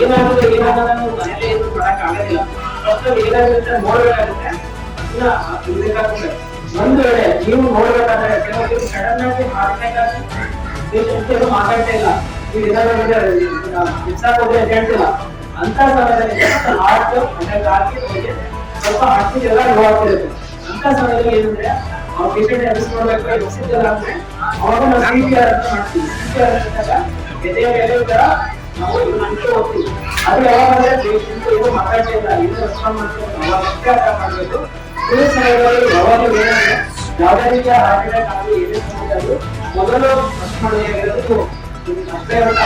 Speaker 11: ಏನಾಗುತ್ತೆ ನೀವು ಮನೇಲಿ ಏನು ಮಾಡಕ್ ಆಗೋದಿಲ್ಲ. ಫಸ್ಟ್ ಏನಾಗುತ್ತೆ ನೋಡ್ಬೇಕಾಗುತ್ತೆ. ಅದನ್ನ ಒಂದು ವೇಳೆ ನೀವು ನೋಡ್ಬೇಕಾದ್ರೆ ಕೆಲವೊಂದು ಸಡನ್ ಆಗಿ ಹಾರ್ಟ್ ಅಟ್ಯಾಕ್ ಆಗಿ ಮಾತಾಡ್ತಾ ಇಲ್ಲ, ನೀವು ಏನಾದ್ರು ಹೇಳ್ತಿಲ್ಲ ಅಂತ ಸಮಯದಲ್ಲಿ ಹಾರ್ಟ್ ಅಟ್ಯಾಕ್ ಆಗಿ ಸ್ವಲ್ಪ ಹಾರ್ಟ್ ಎಲ್ಲ ನೋಡ್ತಿರುತ್ತೆ. ಅಂತ ಸಮಯದಲ್ಲಿ ಏನಂದ್ರೆ ಅವ್ರ ಪೇಷಂಟ್ ಎದುರಿಸ್ಕೊಳ್ಬೇಕು ಅಂದ್ರೆ ಅವಾಗ ನಾವು CPR ಅಂತ ಮಾಡ್ತೀವಿ. CPR ಅಂದಾಗ ಎದೆಯ ಮೇಲೆ ತರ ನಾವು ಹೋಗ್ತೀವಿ. ಅದು ಯಾವಾಗಂದ್ರೆ ಪೇಷಂಟ್ ಏನು ಮಾತಾಡ್ತಾ ಇಲ್ಲ, ಏನು ರೆಸ್ಪಾಂಡ್ ಮಾಡ್ತೀವಿ ಅವಾಗ ಮಾಡ್ಬೇಕು. ಈ ಸಮಯದಲ್ಲಿ ಯಾವಾಗ ಏನಂದ್ರೆ ಯಾವುದೇ ರೀತಿಯ ಹಾರ್ಟ್ ಅಟ್ಯಾಕ್ ಆಗಲಿ ಏನೇ ಸಮಸ್ಯೆ ಆದ್ರೂ ಮೊದಲು ಫಸ್ಟ್ ಮಾಡಬೇಕಾಗಿರೋದು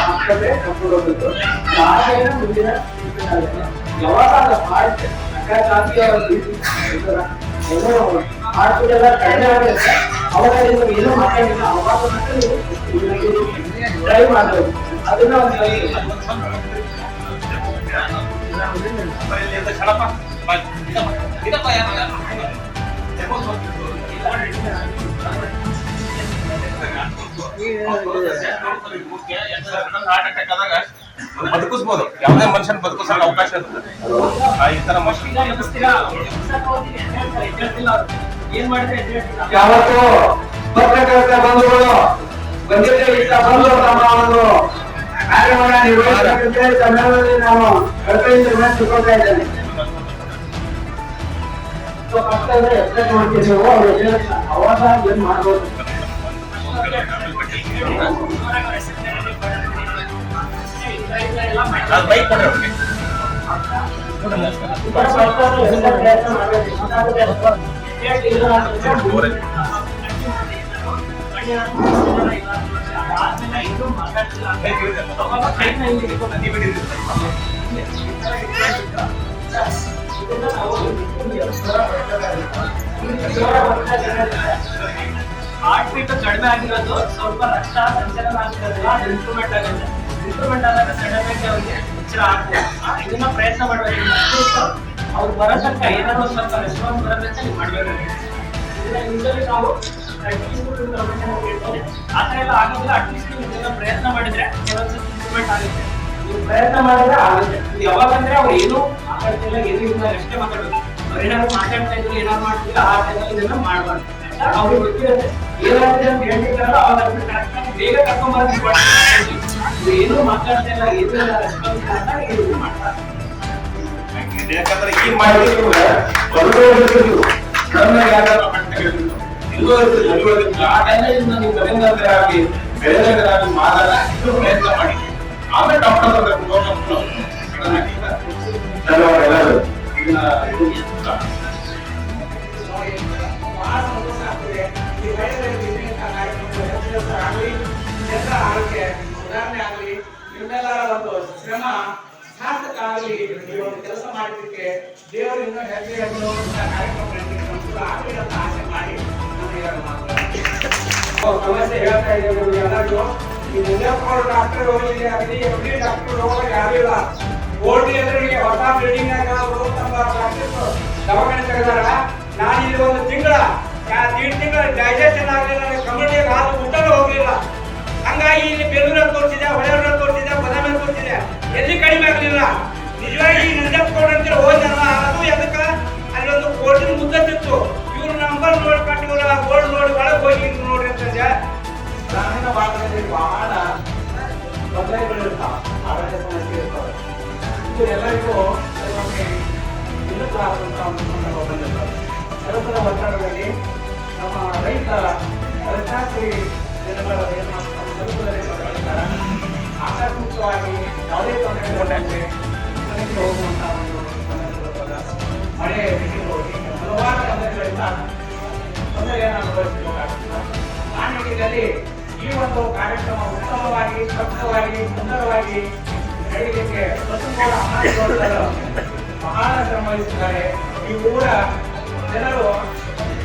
Speaker 11: ಹಾಸ್ಪಿಟಲ್ ಕರ್ಕೊಂಡು ಹೋಗ್ಬೇಕು. ಆಮೇಲೆ ಮುಂದಿನ ಟ್ರೀಟ್ಮೆಂಟ್ ಆಗುತ್ತೆ. ಯಾವಾಗ ಹಾರ್ಟ್ ಅಟ್ಯಾಕ್ ಆಗಿ ಏನೋ ಹಾರ್ಟ್ ಎಲ್ಲ ಕಡಿಮೆ ಆಗುತ್ತೆ ಅವಾಗ ನೀವು ಏನೂ ಮಾತಾಡಿಲ್ಲ ಅವಾಗ ಮಾತ್ರ ನೀವು ಟ್ರೈ ಮಾಡಬೇಕು. ಅದನ್ನ ಒಂದು
Speaker 12: ಹಾರ್ಟ್ ಅಟ್ಯಾಕ್ ಆದಾಗ ಬದುಕಿಸ್ಬೋದು, ಯಾವುದೇ ಮನುಷ್ಯನ ಬದುಕಿಸಲು ಅವಕಾಶ ಇರುತ್ತೆ. ಈ ತರ
Speaker 11: ಯಾವತ್ತು ಪತ್ರಕರ್ತ ಬಂಧುಗಳು ಬಂದಿದ್ದರೆ ಬಂದು ತಮ್ಮ ಒಂದು ಕಾರ್ಯವನ್ನು ನಿರ್ವಹಿಸಬೇಕಂತೆ ಸಮ್ಮೇಳನದಲ್ಲಿ ನಾನು ಕರ್ತವ್ಯದಿಂದ ವಿನಂತಿಸಿಕೊಳ್ತಾ ಇದ್ದೇನೆ. ಮಾಡ್ತಿದ್ದೇವೆ ಅವಾಗ ಏನ್ ಮಾಡ್ಬೋದು.
Speaker 12: ಬೈಕ್ ಕೊಡ್ರಿ ಅವ್ರಿಗೆ.
Speaker 11: ಹಾರ್ಟ್ ಬೀಟ್ ಕಡಿಮೆ ಆಗಿರೋದು ಸ್ವಲ್ಪ ರಕ್ತ ಸಂಚಲನ ಆಗ್ತಿರೋದಿಲ್ಲ, ಅದು ಇಂಪ್ರೂವ್ಮೆಂಟ್ ಆಗುತ್ತೆ. ಇಂಪ್ರೂವ್ಮೆಂಟ್ ಆದಾಗ ಸಡನ್ ಆಗಿ ಅವ್ರಿಗೆ ಎಚ್ಚರ ಆಗ್ಬೋದು. ಇದನ್ನ ಪ್ರಯತ್ನ ಮಾಡಬೇಕು. ಅವ್ರು ಬರೋ ತನಕ ಏನಾದ್ರು ಸ್ವಲ್ಪ ರೆಸ್ಪಾನ್ಸ್ ಬರೋದಂತ ನೀವು ಮಾಡಬೇಕಾಗುತ್ತೆ. ಯೂಶಲಿ ನಾವು ಆ ಥರ ಎಲ್ಲ ಆಗೋದಿಲ್ಲ. ಅಟ್ಲೀಸ್ಟ್ ನೀವು ಇದನ್ನ ಪ್ರಯತ್ನ ಮಾಡಿದ್ರೆ ಕೆಲವೊಂದು ಇಂಪ್ರೂವ್ಮೆಂಟ್ ಆಗುತ್ತೆ. ನೀವು ಪ್ರಯತ್ನ ಮಾಡಿದ್ರೆ ಆಗುತ್ತೆ. ಇದು ಯಾವಾಗಂದ್ರೆ ಅವ್ರು ಏನು ಮಾತಾಡ್ತಿಲ್ಲ, ಏನು ಇಲ್ಲ, ಅಷ್ಟೇ ಮಾತಾಡೋದು. ಅವ್ರು ಏನಾದ್ರು ಮಾತಾಡ್ತಾ ಇದ್ರು, ಏನಾದ್ರು ಮಾಡ್ತಿಲ್ಲ, ಆ ಟೈಮಲ್ಲಿ ಇದನ್ನ ಮಾಡಬಾರ್ದು. ಅವ್ರಿಗೆ ಗೊತ್ತಿರುತ್ತೆ ಏನಾಗುತ್ತೆ ಅಂತ ಹೇಳ್ತಿರ್ತಾರಲ್ಲ ಅವಾಗ ಅದನ್ನ ಕರೆಕ್ಟಾಗಿ ಬೇಗ ಕರ್ಕೊಂಡ್ಬರ್ತೀವಿ. ಏನು ಮಾತಾಡ್ತಾ ಇಲ್ಲ, ಏನು ರೆಸ್ಪಾನ್ಸ್ ಅಂತ ಇದು ಮಾಡ್ತಾರೆ.
Speaker 12: ಯಾಕಂದ್ರೆ ಈ ಮಾಡಿ ಆ ಟೈಮಲ್ಲಿ ನೀವು ಬೆಳೆಗಾರರಾಗಿ ಮಾತಾಡ ಪ್ರಯತ್ನ ಮಾಡಿ. ಆಮೇಲೆ ಡಾಕ್ಟರ್
Speaker 11: ಉದಾಹರಣೆ ಆಗಲಿ ನಿಮ್ಮೆಲ್ಲರ ಒಂದು ಶ್ರಮ ಸಾರ್ಥಕ ಆಗಲಿ. ಈ ಒಂದು ಕೆಲಸ ಮಾಡಲಿಕ್ಕೆ ದೇವರು ಇನ್ನೂ ಹೆಜ್ಜೆ ಕಾರ್ಯಕ್ರಮ ಆಗಲಿ ಅಂತ ಆಸೆ ಮಾಡಿ ಸಮಸ್ಯೆ ಹೇಳ್ತಾ ಇದ್ದೇವೆ ಎಲ್ಲರಿಗೂ. ಈ ಮುಜಾಫರ್ ಡಾಕ್ಟರ್ ಹೋಗಲಿಕ್ಕೆ ಆಗಲಿ, ಎವ್ರಿ ಡಾಕ್ಟರ್ ಹೋಗಲಿಕ್ಕೆ ಆಗಲಿಲ್ಲ. ಓಲ್ಡ್ ಎದುರಿಗೆ ಹೊಸ ಬಿಲ್ಡಿಂಗ್ ದವಾಖಾನೆ ತೆಗೆದಾರ. ನಾನು ಇಲ್ಲಿ ಒಂದು ತಿಂಗಳ ಡೈಜೆಷನ್ ಆಗಲಿಲ್ಲ, ಕಮ್ಯುನಿಟಿಗೆ ಹಾಲು ಊಟನೂ ಹೋಗಲಿಲ್ಲ. ಹಂಗಾಗಿ ಇಲ್ಲಿ ಬೆಂಗಳೂರಲ್ಲಿ ತೋರಿಸಿದೆ, ಹೊಳೆಯೂರಲ್ಲಿ ತೋರಿಸಿದೆ, ಬದಾಮಿ ತೋರಿಸಿದೆ, ಎಲ್ಲಿ ಕಡಿಮೆ ಆಗಲಿಲ್ಲ. ನಿಜವಾಗಿ ನಂಜಪ್ಪಗೌಡ ಅಂತ ಹೋದ ಅದು ಎದಕ್ಕ ಅಲ್ಲೊಂದು ಕೋಟಿನ ಮುದ್ದತ್ತಿತ್ತು. ಇವ್ರು ನಂಬರ್ ನೋಡಿ ಕಟ್ಟಿ ಗೋಲ್ಡ್ ನೋಡಿ ಒಳಗೆ ಹೋಗಿ ನೋಡ್ರಿ ಅಂತಂದ್ರೆ ಗ್ರಾಮೀಣ ಭಾಗದಲ್ಲಿ ಬಹಳ ತೊಂದರೆಗಳಿರ್ತಾವೆ, ಆರೋಗ್ಯ ಸಮಸ್ಯೆ ಇರ್ತವೆ. ಎಲ್ಲರಿಗೂ ಕೆಲಸದ ಒತ್ತಡದಲ್ಲಿ ನಮ್ಮ ರೈತ ರೈತಾಪಿ ಜನಗಳ ಒಂದು ಕಾರ್ಯಕ್ರಮ ಉತ್ತಮವಾಗಿ ಸ್ಪಷ್ಟವಾಗಿ ಸುಂದರವಾಗಿ ನಡೆಯಲಿಕ್ಕೆ ಪ್ರತಿಯೊಬ್ಬ ಅಮಾಯಕರು ಬಹಳ ಶ್ರಮ ವಹಿಸಿದ್ದಾರೆ. ಈ ಊರ ಜನರು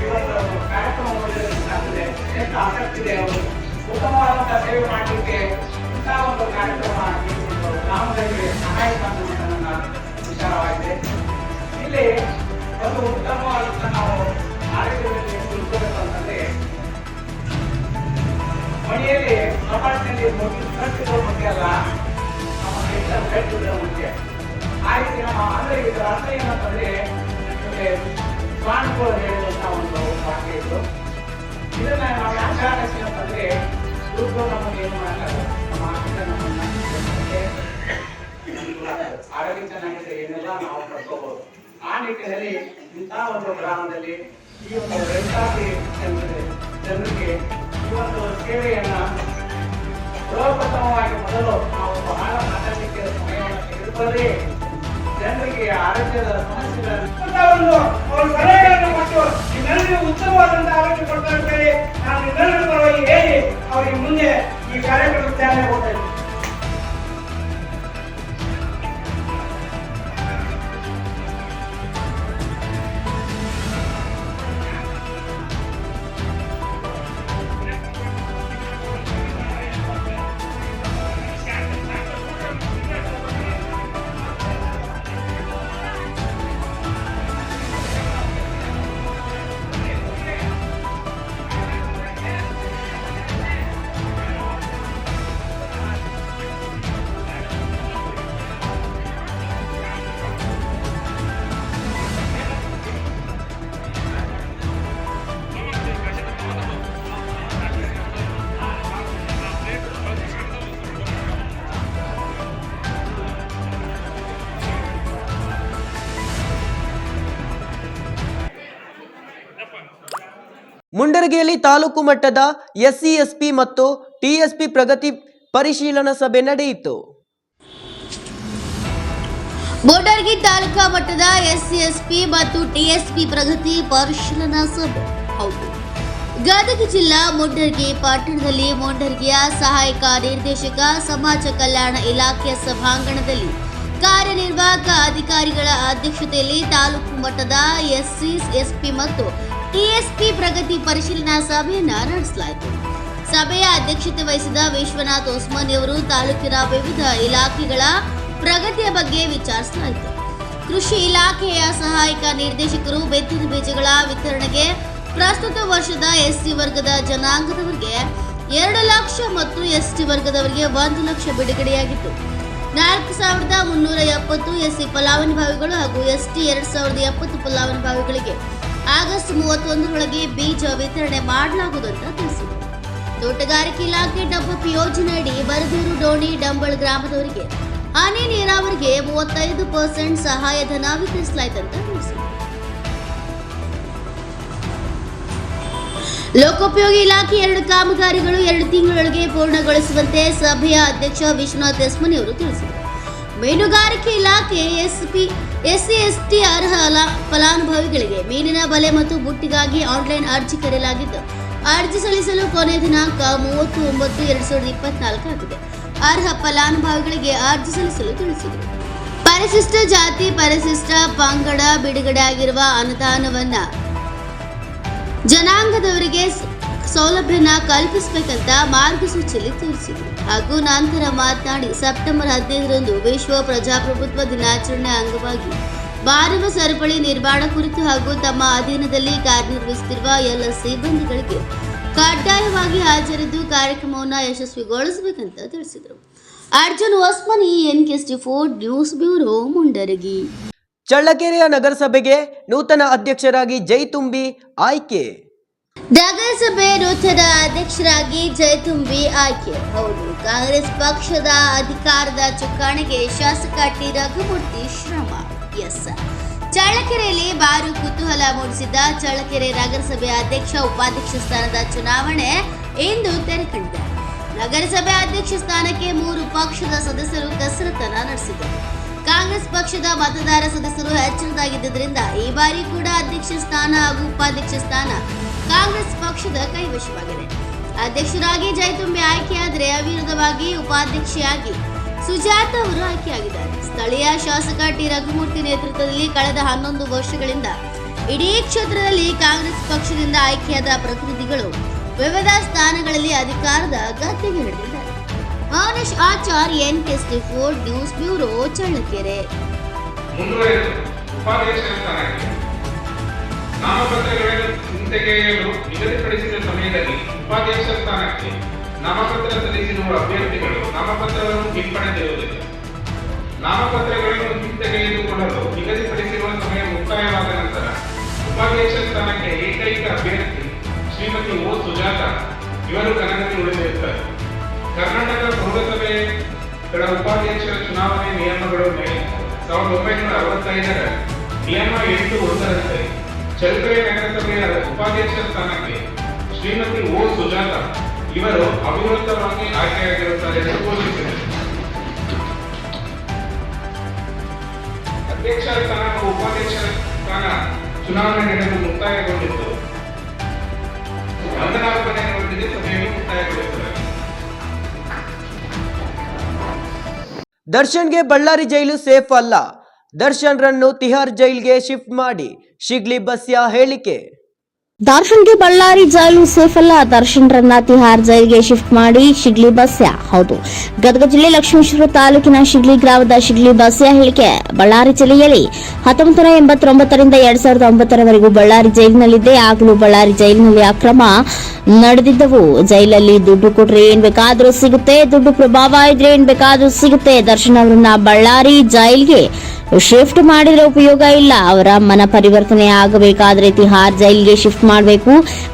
Speaker 11: ಇವತ್ತು ಕಾರ್ಯಕ್ರಮ ನೋಡಿದರೆ ಎಷ್ಟು ಆಸಕ್ತಿ ಇದೆ. ಅವರು ಉತ್ತಮವಾದಂತಹ ಸೇವೆ ಮಾಡಲಿಕ್ಕೆ ಇಂತಹ ಒಂದು ಕಾರ್ಯಕ್ರಮ ಗ್ರಾಮದಲ್ಲಿ ಸಹಾಯಕ ಅಂತ ನನ್ನ ವಿಚಾರವಾಗಿದೆ. ಇಲ್ಲಿ ಒಂದು ಉತ್ತಮವಾದಂತಹ ನಾವು ಆರೋಗ್ಯದಲ್ಲಿ ತಿಳ್ಕೋಬೇಕಂತಂದ್ರೆ ಮನೆಯಲ್ಲಿ ಸಮಾಜದಲ್ಲಿ ಖರ್ಚುಗಳು ಮುಖ್ಯ ಅಲ್ಲ, ನಮ್ಮ ದೇಶದ ಖರ್ಚುಗಳು ಮುಖ್ಯ. ಆ ರೀತಿ ನಮ್ಮ ಅಂದ್ರೆ ಇದರ ಅರ್ಥ ಏನಂತಂದ್ರೆ ಸ್ವಾಮಿಗಳು ಹೇಳುವಂತಹ ಒಂದು ವಾಕ್ಯ ಇತ್ತು. ಇದನ್ನ ನಾವು ಯಾಕೆ ಆರಿಸ್ತೀವಿ ಅಂತಂದ್ರೆ ದುಡ್ಡು ನಮಗೆ ಏನು ಮಾಡಲ್ಲ, ನಮ್ಮ ಆರೋಗ್ಯ ನಮ್ಮನ್ನ ಆರೋಗ್ಯ ಚೆನ್ನಾಗಿದೆ ಏನೆಲ್ಲ ನಾವು ಪಡ್ಕೋಬಹುದು. ಆ ನಿಟ್ಟಿನಲ್ಲಿ ಇಂತಹ ಒಂದು ಗ್ರಾಮದಲ್ಲಿ ಈ ಒಂದು ರೈತಾಪಿ ಜನರಿಗೆ ಈ ಒಂದು ಸೇವೆಯನ್ನ ಪ್ರಪ್ರಥಮವಾಗಿ ಮೊದಲು ನಾವು ಬಹಳ ಮಾತಾಡಲಿಕ್ಕೆ ಸಮಯವನ್ನು ತೆಗೆದುಕೊಳ್ಳಿ. ಜನರಿಗೆ ಆರೋಗ್ಯದ ಸಮಸ್ಯೆಗಳನ್ನು ಅವರು ಸಲಹೆಗಳನ್ನು ಕೊಟ್ಟು ನಿಮ್ಮೆಲ್ಲರಿಗೂ ಉತ್ತಮವಾದಂತಹ ಆರೋಗ್ಯ ಕೊಡ್ತಾ ಇರ್ತಾರೆ. ನಾನು ನಿಮ್ಮೆಲ್ಲರ ಪರವಾಗಿ ಹೇಳಿ ಅವರಿಗೆ ಮುಂದೆ ಈ ಕಾರ್ಯಕ್ರಮ ಚಾಲನೆ ಕೊಡ್ತಾ ಇದ್ದೀನಿ.
Speaker 1: ಮುಂಡರಗಿಯಲ್ಲಿ ತಾಲೂಕು ಮಟ್ಟದ ಎಸ್ಸಿ ಎಸ್ಪಿ ಮತ್ತು ಟಿಎಸ್ಪಿ ಪ್ರಗತಿ ಪರಿಶೀಲನಾ ಸಭೆ ನಡೆಯಿತು.
Speaker 2: ಮುಂಡರಗಿ ತಾಲೂಕಾ ಮಟ್ಟದ ಎಸ್ಸಿ ಎಸ್ಪಿ ಮತ್ತು ಟಿಎಸ್ಪಿ ಪ್ರಗತಿ ಪರಿಶೀಲನಾ ಸಭೆ. ಹೌದು, ಗದಗ ಜಿಲ್ಲಾ ಮುಂಡರಗಿ ಪಟ್ಟಣದಲ್ಲಿ ಮುಂಡರಗಿಯ ಸಹಾಯಕ ನಿರ್ದೇಶಕ ಸಮಾಜ ಕಲ್ಯಾಣ ಇಲಾಖೆಯ ಸಭಾಂಗಣದಲ್ಲಿ ಕಾರ್ಯನಿರ್ವಾಹಕ ಅಧಿಕಾರಿಗಳ ಅಧ್ಯಕ್ಷತೆಯಲ್ಲಿ ತಾಲೂಕು ಮಟ್ಟದ ಎಸ್ಸಿ ಎಸ್ಪಿ ಮತ್ತು ಟಿಎಸ್ಪಿ ಪ್ರಗತಿ ಪರಿಶೀಲನಾ ಸಭೆಯನ್ನು ನಡೆಸಲಾಯಿತು. ಸಭೆಯ ಅಧ್ಯಕ್ಷತೆ ವಹಿಸಿದ ವಿಶ್ವನಾಥ್ ಓಸ್ಮಾನಿ ಅವರು ತಾಲೂಕಿನ ವಿವಿಧ ಇಲಾಖೆಗಳ ಪ್ರಗತಿಯ ಬಗ್ಗೆ ವಿಚಾರಿಸಲಾಯಿತು. ಕೃಷಿ ಇಲಾಖೆಯ ಸಹಾಯಕ ನಿರ್ದೇಶಕರು ಬಿತ್ತನೆ ಬೀಜಗಳ ವಿತರಣೆಗೆ ಪ್ರಸ್ತುತ ವರ್ಷದ ಎಸ್ಸಿ ವರ್ಗದ ಜನಾಂಗದವರಿಗೆ 2 ಲಕ್ಷ ಮತ್ತು ಎಸ್ಟಿ ವರ್ಗದವರಿಗೆ 1 ಲಕ್ಷ ಬಿಡುಗಡೆಯಾಗಿತ್ತು. 4370 ಎಸ್ಸಿ ಫಲಾನುಭವಿಗಳು ಹಾಗೂ ಎಸ್ಟಿ 2070 ಫಲಾನುಭವಿಗಳಿಗೆ ಆಗಸ್ಟ್ 31ರೊಳಗೆ ಬೀಜ ವಿತರಣೆ ಮಾಡಲಾಗುವುದು ಅಂತ ತಿಳಿಸಿದರು. ತೋಟಗಾರಿಕೆ ಇಲಾಖೆ ಡಬ್ಬಪ್ ಯೋಜನೆಯಡಿ ಬರದೂರು ಡೋಣಿ ಡಂಬಳ ಗ್ರಾಮದವರಿಗೆ ಹನಿ ನೀರಾವರಿಗೆ 35% ಸಹಾಯಧನ ವಿತರಿಸಲಾಯಿತಂತ ತಿಳಿಸಿದರು. ಲೋಕೋಪಯೋಗಿ ಇಲಾಖೆ 2 ಕಾಮಗಾರಿಗಳು 2 ತಿಂಗಳೊಳಗೆ ಪೂರ್ಣಗೊಳಿಸುವಂತೆ ಸಭೆಯ ಅಧ್ಯಕ್ಷ ವಿಶ್ವನಾಥ್ ಎಸ್ಮನಿ ಅವರು ತಿಳಿಸಿದರು. ಮೀನುಗಾರಿಕೆ ಇಲಾಖೆ ಎಸ್ಸಿ ಎಸ್ಟಿ ಅರ್ಹ ಫಲಾನುಭವಿಗಳಿಗೆ ಮೀನಿನ ಬಲೆ ಮತ್ತು ಬುಟ್ಟಿಗಾಗಿ ಆನ್ಲೈನ್ ಅರ್ಜಿ ಕರೆಯಲಾಗಿದ್ದು, ಅರ್ಜಿ ಸಲ್ಲಿಸಲು ಕೊನೆಯ ದಿನಾಂಕ 30/9/2024 ಆಗಿದೆ. ಅರ್ಹ ಫಲಾನುಭವಿಗಳಿಗೆ ಅರ್ಜಿ ಸಲ್ಲಿಸಲು ತಿಳಿಸಿದರು. ಪರಿಶಿಷ್ಟ ಜಾತಿ ಪರಿಶಿಷ್ಟ ಪಂಗಡ ಬಿಡುಗಡೆಯಾಗಿರುವ ಅನುದಾನವನ್ನ ಜನಾಂಗದವರಿಗೆ ಸೌಲಭ್ಯನ ಕಲ್ಪಿಸಬೇಕಂತ ಮಾರ್ಗಸೂಚಿಯಲ್ಲಿ ತಿಳಿಸಿದರು. ಹಾಗೂ ನಂತರ ಮಾತನಾಡಿ ಸೆಪ್ಟೆಂಬರ್ 15ರಂದು ವಿಶ್ವ ಪ್ರಜಾಪ್ರಭುತ್ವ ದಿನಾಚರಣೆ ಅಂಗವಾಗಿ ಮಾನವ ಸರಪಳಿ ನಿರ್ಮಾಣ ಕುರಿತು ಹಾಗೂ ತಮ್ಮ ಅಧೀನದಲ್ಲಿ ಕಾರ್ಯನಿರ್ವಹಿಸುತ್ತಿರುವ ಎಲ್ಲ ಸಿಬ್ಬಂದಿಗಳಿಗೆ ಕಡ್ಡಾಯವಾಗಿ ಹಾಜರಿದ್ದು ಕಾರ್ಯಕ್ರಮವನ್ನು ಯಶಸ್ವಿಗೊಳಿಸಬೇಕಂತ ತಿಳಿಸಿದರು. Arjun Osmani, NK64 news bureau, Mundargi.
Speaker 1: ಚಳ್ಳಕೆರೆಯ ನಗರಸಭೆಗೆ ನೂತನ ಅಧ್ಯಕ್ಷರಾಗಿ ಜೈತುಂಬಿ ಆಯ್ಕೆ.
Speaker 2: ನಗರಸಭೆ ನೂತನ ಅಧ್ಯಕ್ಷರಾಗಿ ಜೈತುಂಬಿ ಆಯ್ಕೆ. ಹೌದು, ಕಾಂಗ್ರೆಸ್ ಪಕ್ಷದ ಅಧಿಕಾರದ ಚುಕ್ಕಾಣಿಗೆ ಶಾಸಕ ಟಿ ರಘುಮೂರ್ತಿ ಶ್ರಮ. ಎಸ್, ಚಳ್ಳಕೆರೆಯಲ್ಲಿ ಭಾರಿ ಕುತೂಹಲ ಮೂಡಿಸಿದ್ದ ಚಳ್ಳಕೆರೆ ನಗರಸಭೆ ಅಧ್ಯಕ್ಷ ಉಪಾಧ್ಯಕ್ಷ ಸ್ಥಾನದ ಚುನಾವಣೆ ಇಂದು ತೆರೆ ಕಂಡಿದೆ. ನಗರಸಭೆ ಅಧ್ಯಕ್ಷ ಸ್ಥಾನಕ್ಕೆ 3 ಪಕ್ಷದ ಸದಸ್ಯರು ಕಸರತ್ತನ್ನ ನಡೆಸಿದರು. ಕಾಂಗ್ರೆಸ್ ಪಕ್ಷದ ಮತದಾರ ಸದಸ್ಯರು ಹೆಚ್ಚಿನದಾಗಿದ್ದರಿಂದ ಈ ಬಾರಿ ಕೂಡ ಅಧ್ಯಕ್ಷ ಸ್ಥಾನ ಹಾಗೂ ಉಪಾಧ್ಯಕ್ಷ ಸ್ಥಾನ ಕಾಂಗ್ರೆಸ್ ಪಕ್ಷದ ಕೈವಶವಾಗಿದೆ.
Speaker 13: ಅಧ್ಯಕ್ಷರಾಗಿ ಜಯತುಂಬಿ ಆಯ್ಕೆಯಾದರೆ ಅವಿರೋಧವಾಗಿ ಉಪಾಧ್ಯಕ್ಷೆಯಾಗಿ ಸುಜಾತ ಅವರು ಆಯ್ಕೆಯಾಗಿದ್ದಾರೆ. ಸ್ಥಳೀಯ ಶಾಸಕ ಟಿ ರಘುಮೂರ್ತಿ ನೇತೃತ್ವದಲ್ಲಿ ಕಳೆದ 11 ವರ್ಷಗಳಿಂದ ಇಡೀ ಕ್ಷೇತ್ರದಲ್ಲಿ ಕಾಂಗ್ರೆಸ್ ಪಕ್ಷದಿಂದ ಆಯ್ಕೆಯಾದ ಪ್ರತಿನಿಧಿಗಳು ವಿವಿಧ ಸ್ಥಾನಗಳಲ್ಲಿ ಅಧಿಕಾರದ ಗದ್ದೆಗೆ ಹಿಡಿದಿದ್ದಾರೆ. ಮೌನೇಶ್ ಆಚಾರ್ಯ NK4 ನ್ಯೂಸ್ ಬ್ಯೂರೋ ಚಳ್ಳಕೆರೆ.
Speaker 12: ನಾಮಪತ್ರಗಳನ್ನು ಹಿಂತೆಗೆಯಲು ನಿಗದಿಪಡಿಸಿದ ಸಮಯದಲ್ಲಿ ಉಪಾಧ್ಯಕ್ಷ ಸ್ಥಾನಕ್ಕೆ ನಾಮಪತ್ರ ಸಲ್ಲಿಸಿರುವ ಅಭ್ಯರ್ಥಿಗಳು ನಾಮಪತ್ರವನ್ನು ಹಿಂಪಡೆದಿರುವುದಿಲ್ಲ. ನಾಮಪತ್ರಗಳನ್ನು ಹಿಂತೆಗೆದುಕೊಳ್ಳಲು ನಿಗದಿಪಡಿಸಿರುವ ಸಮಯ ಮುಕ್ತಾಯವಾದ ನಂತರ ಉಪಾಧ್ಯಕ್ಷ ಸ್ಥಾನಕ್ಕೆ ಏಕೈಕ ಅಭ್ಯರ್ಥಿ ಶ್ರೀಮತಿ ಓ ಸುಜಾತ ಇವರು ಕಣದಲ್ಲಿ ಉಳಿದಿರುತ್ತಾರೆ. ಕರ್ನಾಟಕ ಪುರಸಭೆಗಳ ಉಪಾಧ್ಯಕ್ಷರ ಚುನಾವಣೆ ನಿಯಮಗಳು 1965ರ ನಿಯಮ 8(1)ರಂತೆ ಚಳ್ಳಕೆರೆ ನಗರಸಭೆಯ ಉಪಾಧ್ಯಕ್ಷ ಸ್ಥಾನಕ್ಕೆ ಶ್ರೀಮತಿ ಓ ಸುಜಾತ ಇವರು ಅವಿರೋಧವಾಗಿ ಆಯ್ಕೆಯಾಗಿರುತ್ತಾರೆ ಎಂದು ಘೋಷಿಸಿದರು. ಅಧ್ಯಕ್ಷ ಸ್ಥಾನ ಹಾಗೂ ಉಪಾಧ್ಯಕ್ಷ ಸ್ಥಾನ ಚುನಾವಣೆ ನಡೆದು ಮುಕ್ತಾಯಗೊಂಡಿದ್ದು 14ನೇ ಅವಧಿಗೆ ಸಭೆಯನ್ನು ಮುಕ್ತಾಯಗೊಳಿಸಲಾಗಿದೆ.
Speaker 1: ದರ್ಶನ್ಗೆ ಬಳ್ಳಾರಿ ಜೈಲು ಸೇಫ್ ಅಲ್ಲ, ದರ್ಶನ್ ರನ್ನು ತಿಹಾರ್ ಜೈಲ್ಗೆ ಶಿಫ್ಟ್ ಮಾಡಿ, ಶಿಗ್ಲಿ ಬಸ್ಯಾ ಹೇಳಿಕೆ.
Speaker 2: ದರ್ಶನ್ಗೆ ಬಳ್ಳಾರಿ ಜೈಲು ಸೇಫ್ ಅಲ್ಲ, ದರ್ಶನ್ ರನ್ನ ತಿಹಾರ್ ಜೈಲ್ಗೆ ಶಿಫ್ಟ್ ಮಾಡಿ, ಶಿಗ್ಲಿ ಬಸ್ಯ. ಹೌದು, ಗದಗ ಜಿಲ್ಲೆ ಲಕ್ಷ್ಮೇಶ್ವರ ತಾಲೂಕಿನ ಶಿಗ್ಲಿ ಗ್ರಾಮದ ಶಿಗ್ಲಿ ಬಸ್ಯ ಹೇಳಿಕೆ. ಬಳ್ಳಾರಿ ಜಿಲ್ಲೆಯಲ್ಲಿ 1989ರಿಂದ 2009ರವರೆಗೂ ಬಳ್ಳಾರಿ ಜೈಲಿನಲ್ಲಿದ್ದೆ. ಆಗಲೂ ಬಳ್ಳಾರಿ ಜೈಲಿನಲ್ಲಿ ಅಕ್ರಮ ನಡೆದಿದ್ದವು. ಜೈಲಲ್ಲಿ ದುಡ್ಡು ಕೊಟ್ರೆ ಏನ್ ಬೇಕಾದ್ರೂ ಸಿಗುತ್ತೆ, ದುಡ್ಡು ಪ್ರಭಾವ ಇದ್ರೆ ಏನ್ ಬೇಕಾದ್ರೂ ಸಿಗುತ್ತೆ. ದರ್ಶನ್ ಅವರನ್ನ ಬಳ್ಳಾರಿ ಜೈಲ್ಗೆ ಶಿಫ್ಟ್ ಮಾಡಿದ್ರೆ ಉಪಯೋಗ ಇಲ್ಲ. ಅವರ ಮನ ಪರಿವರ್ತನೆ ಆಗಬೇಕಾದ್ರೆ ತಿಹಾರ್ ಜೈಲ್ಗೆ ಶಿಫ್ಟ್ ಮಾಡಬೇಕು.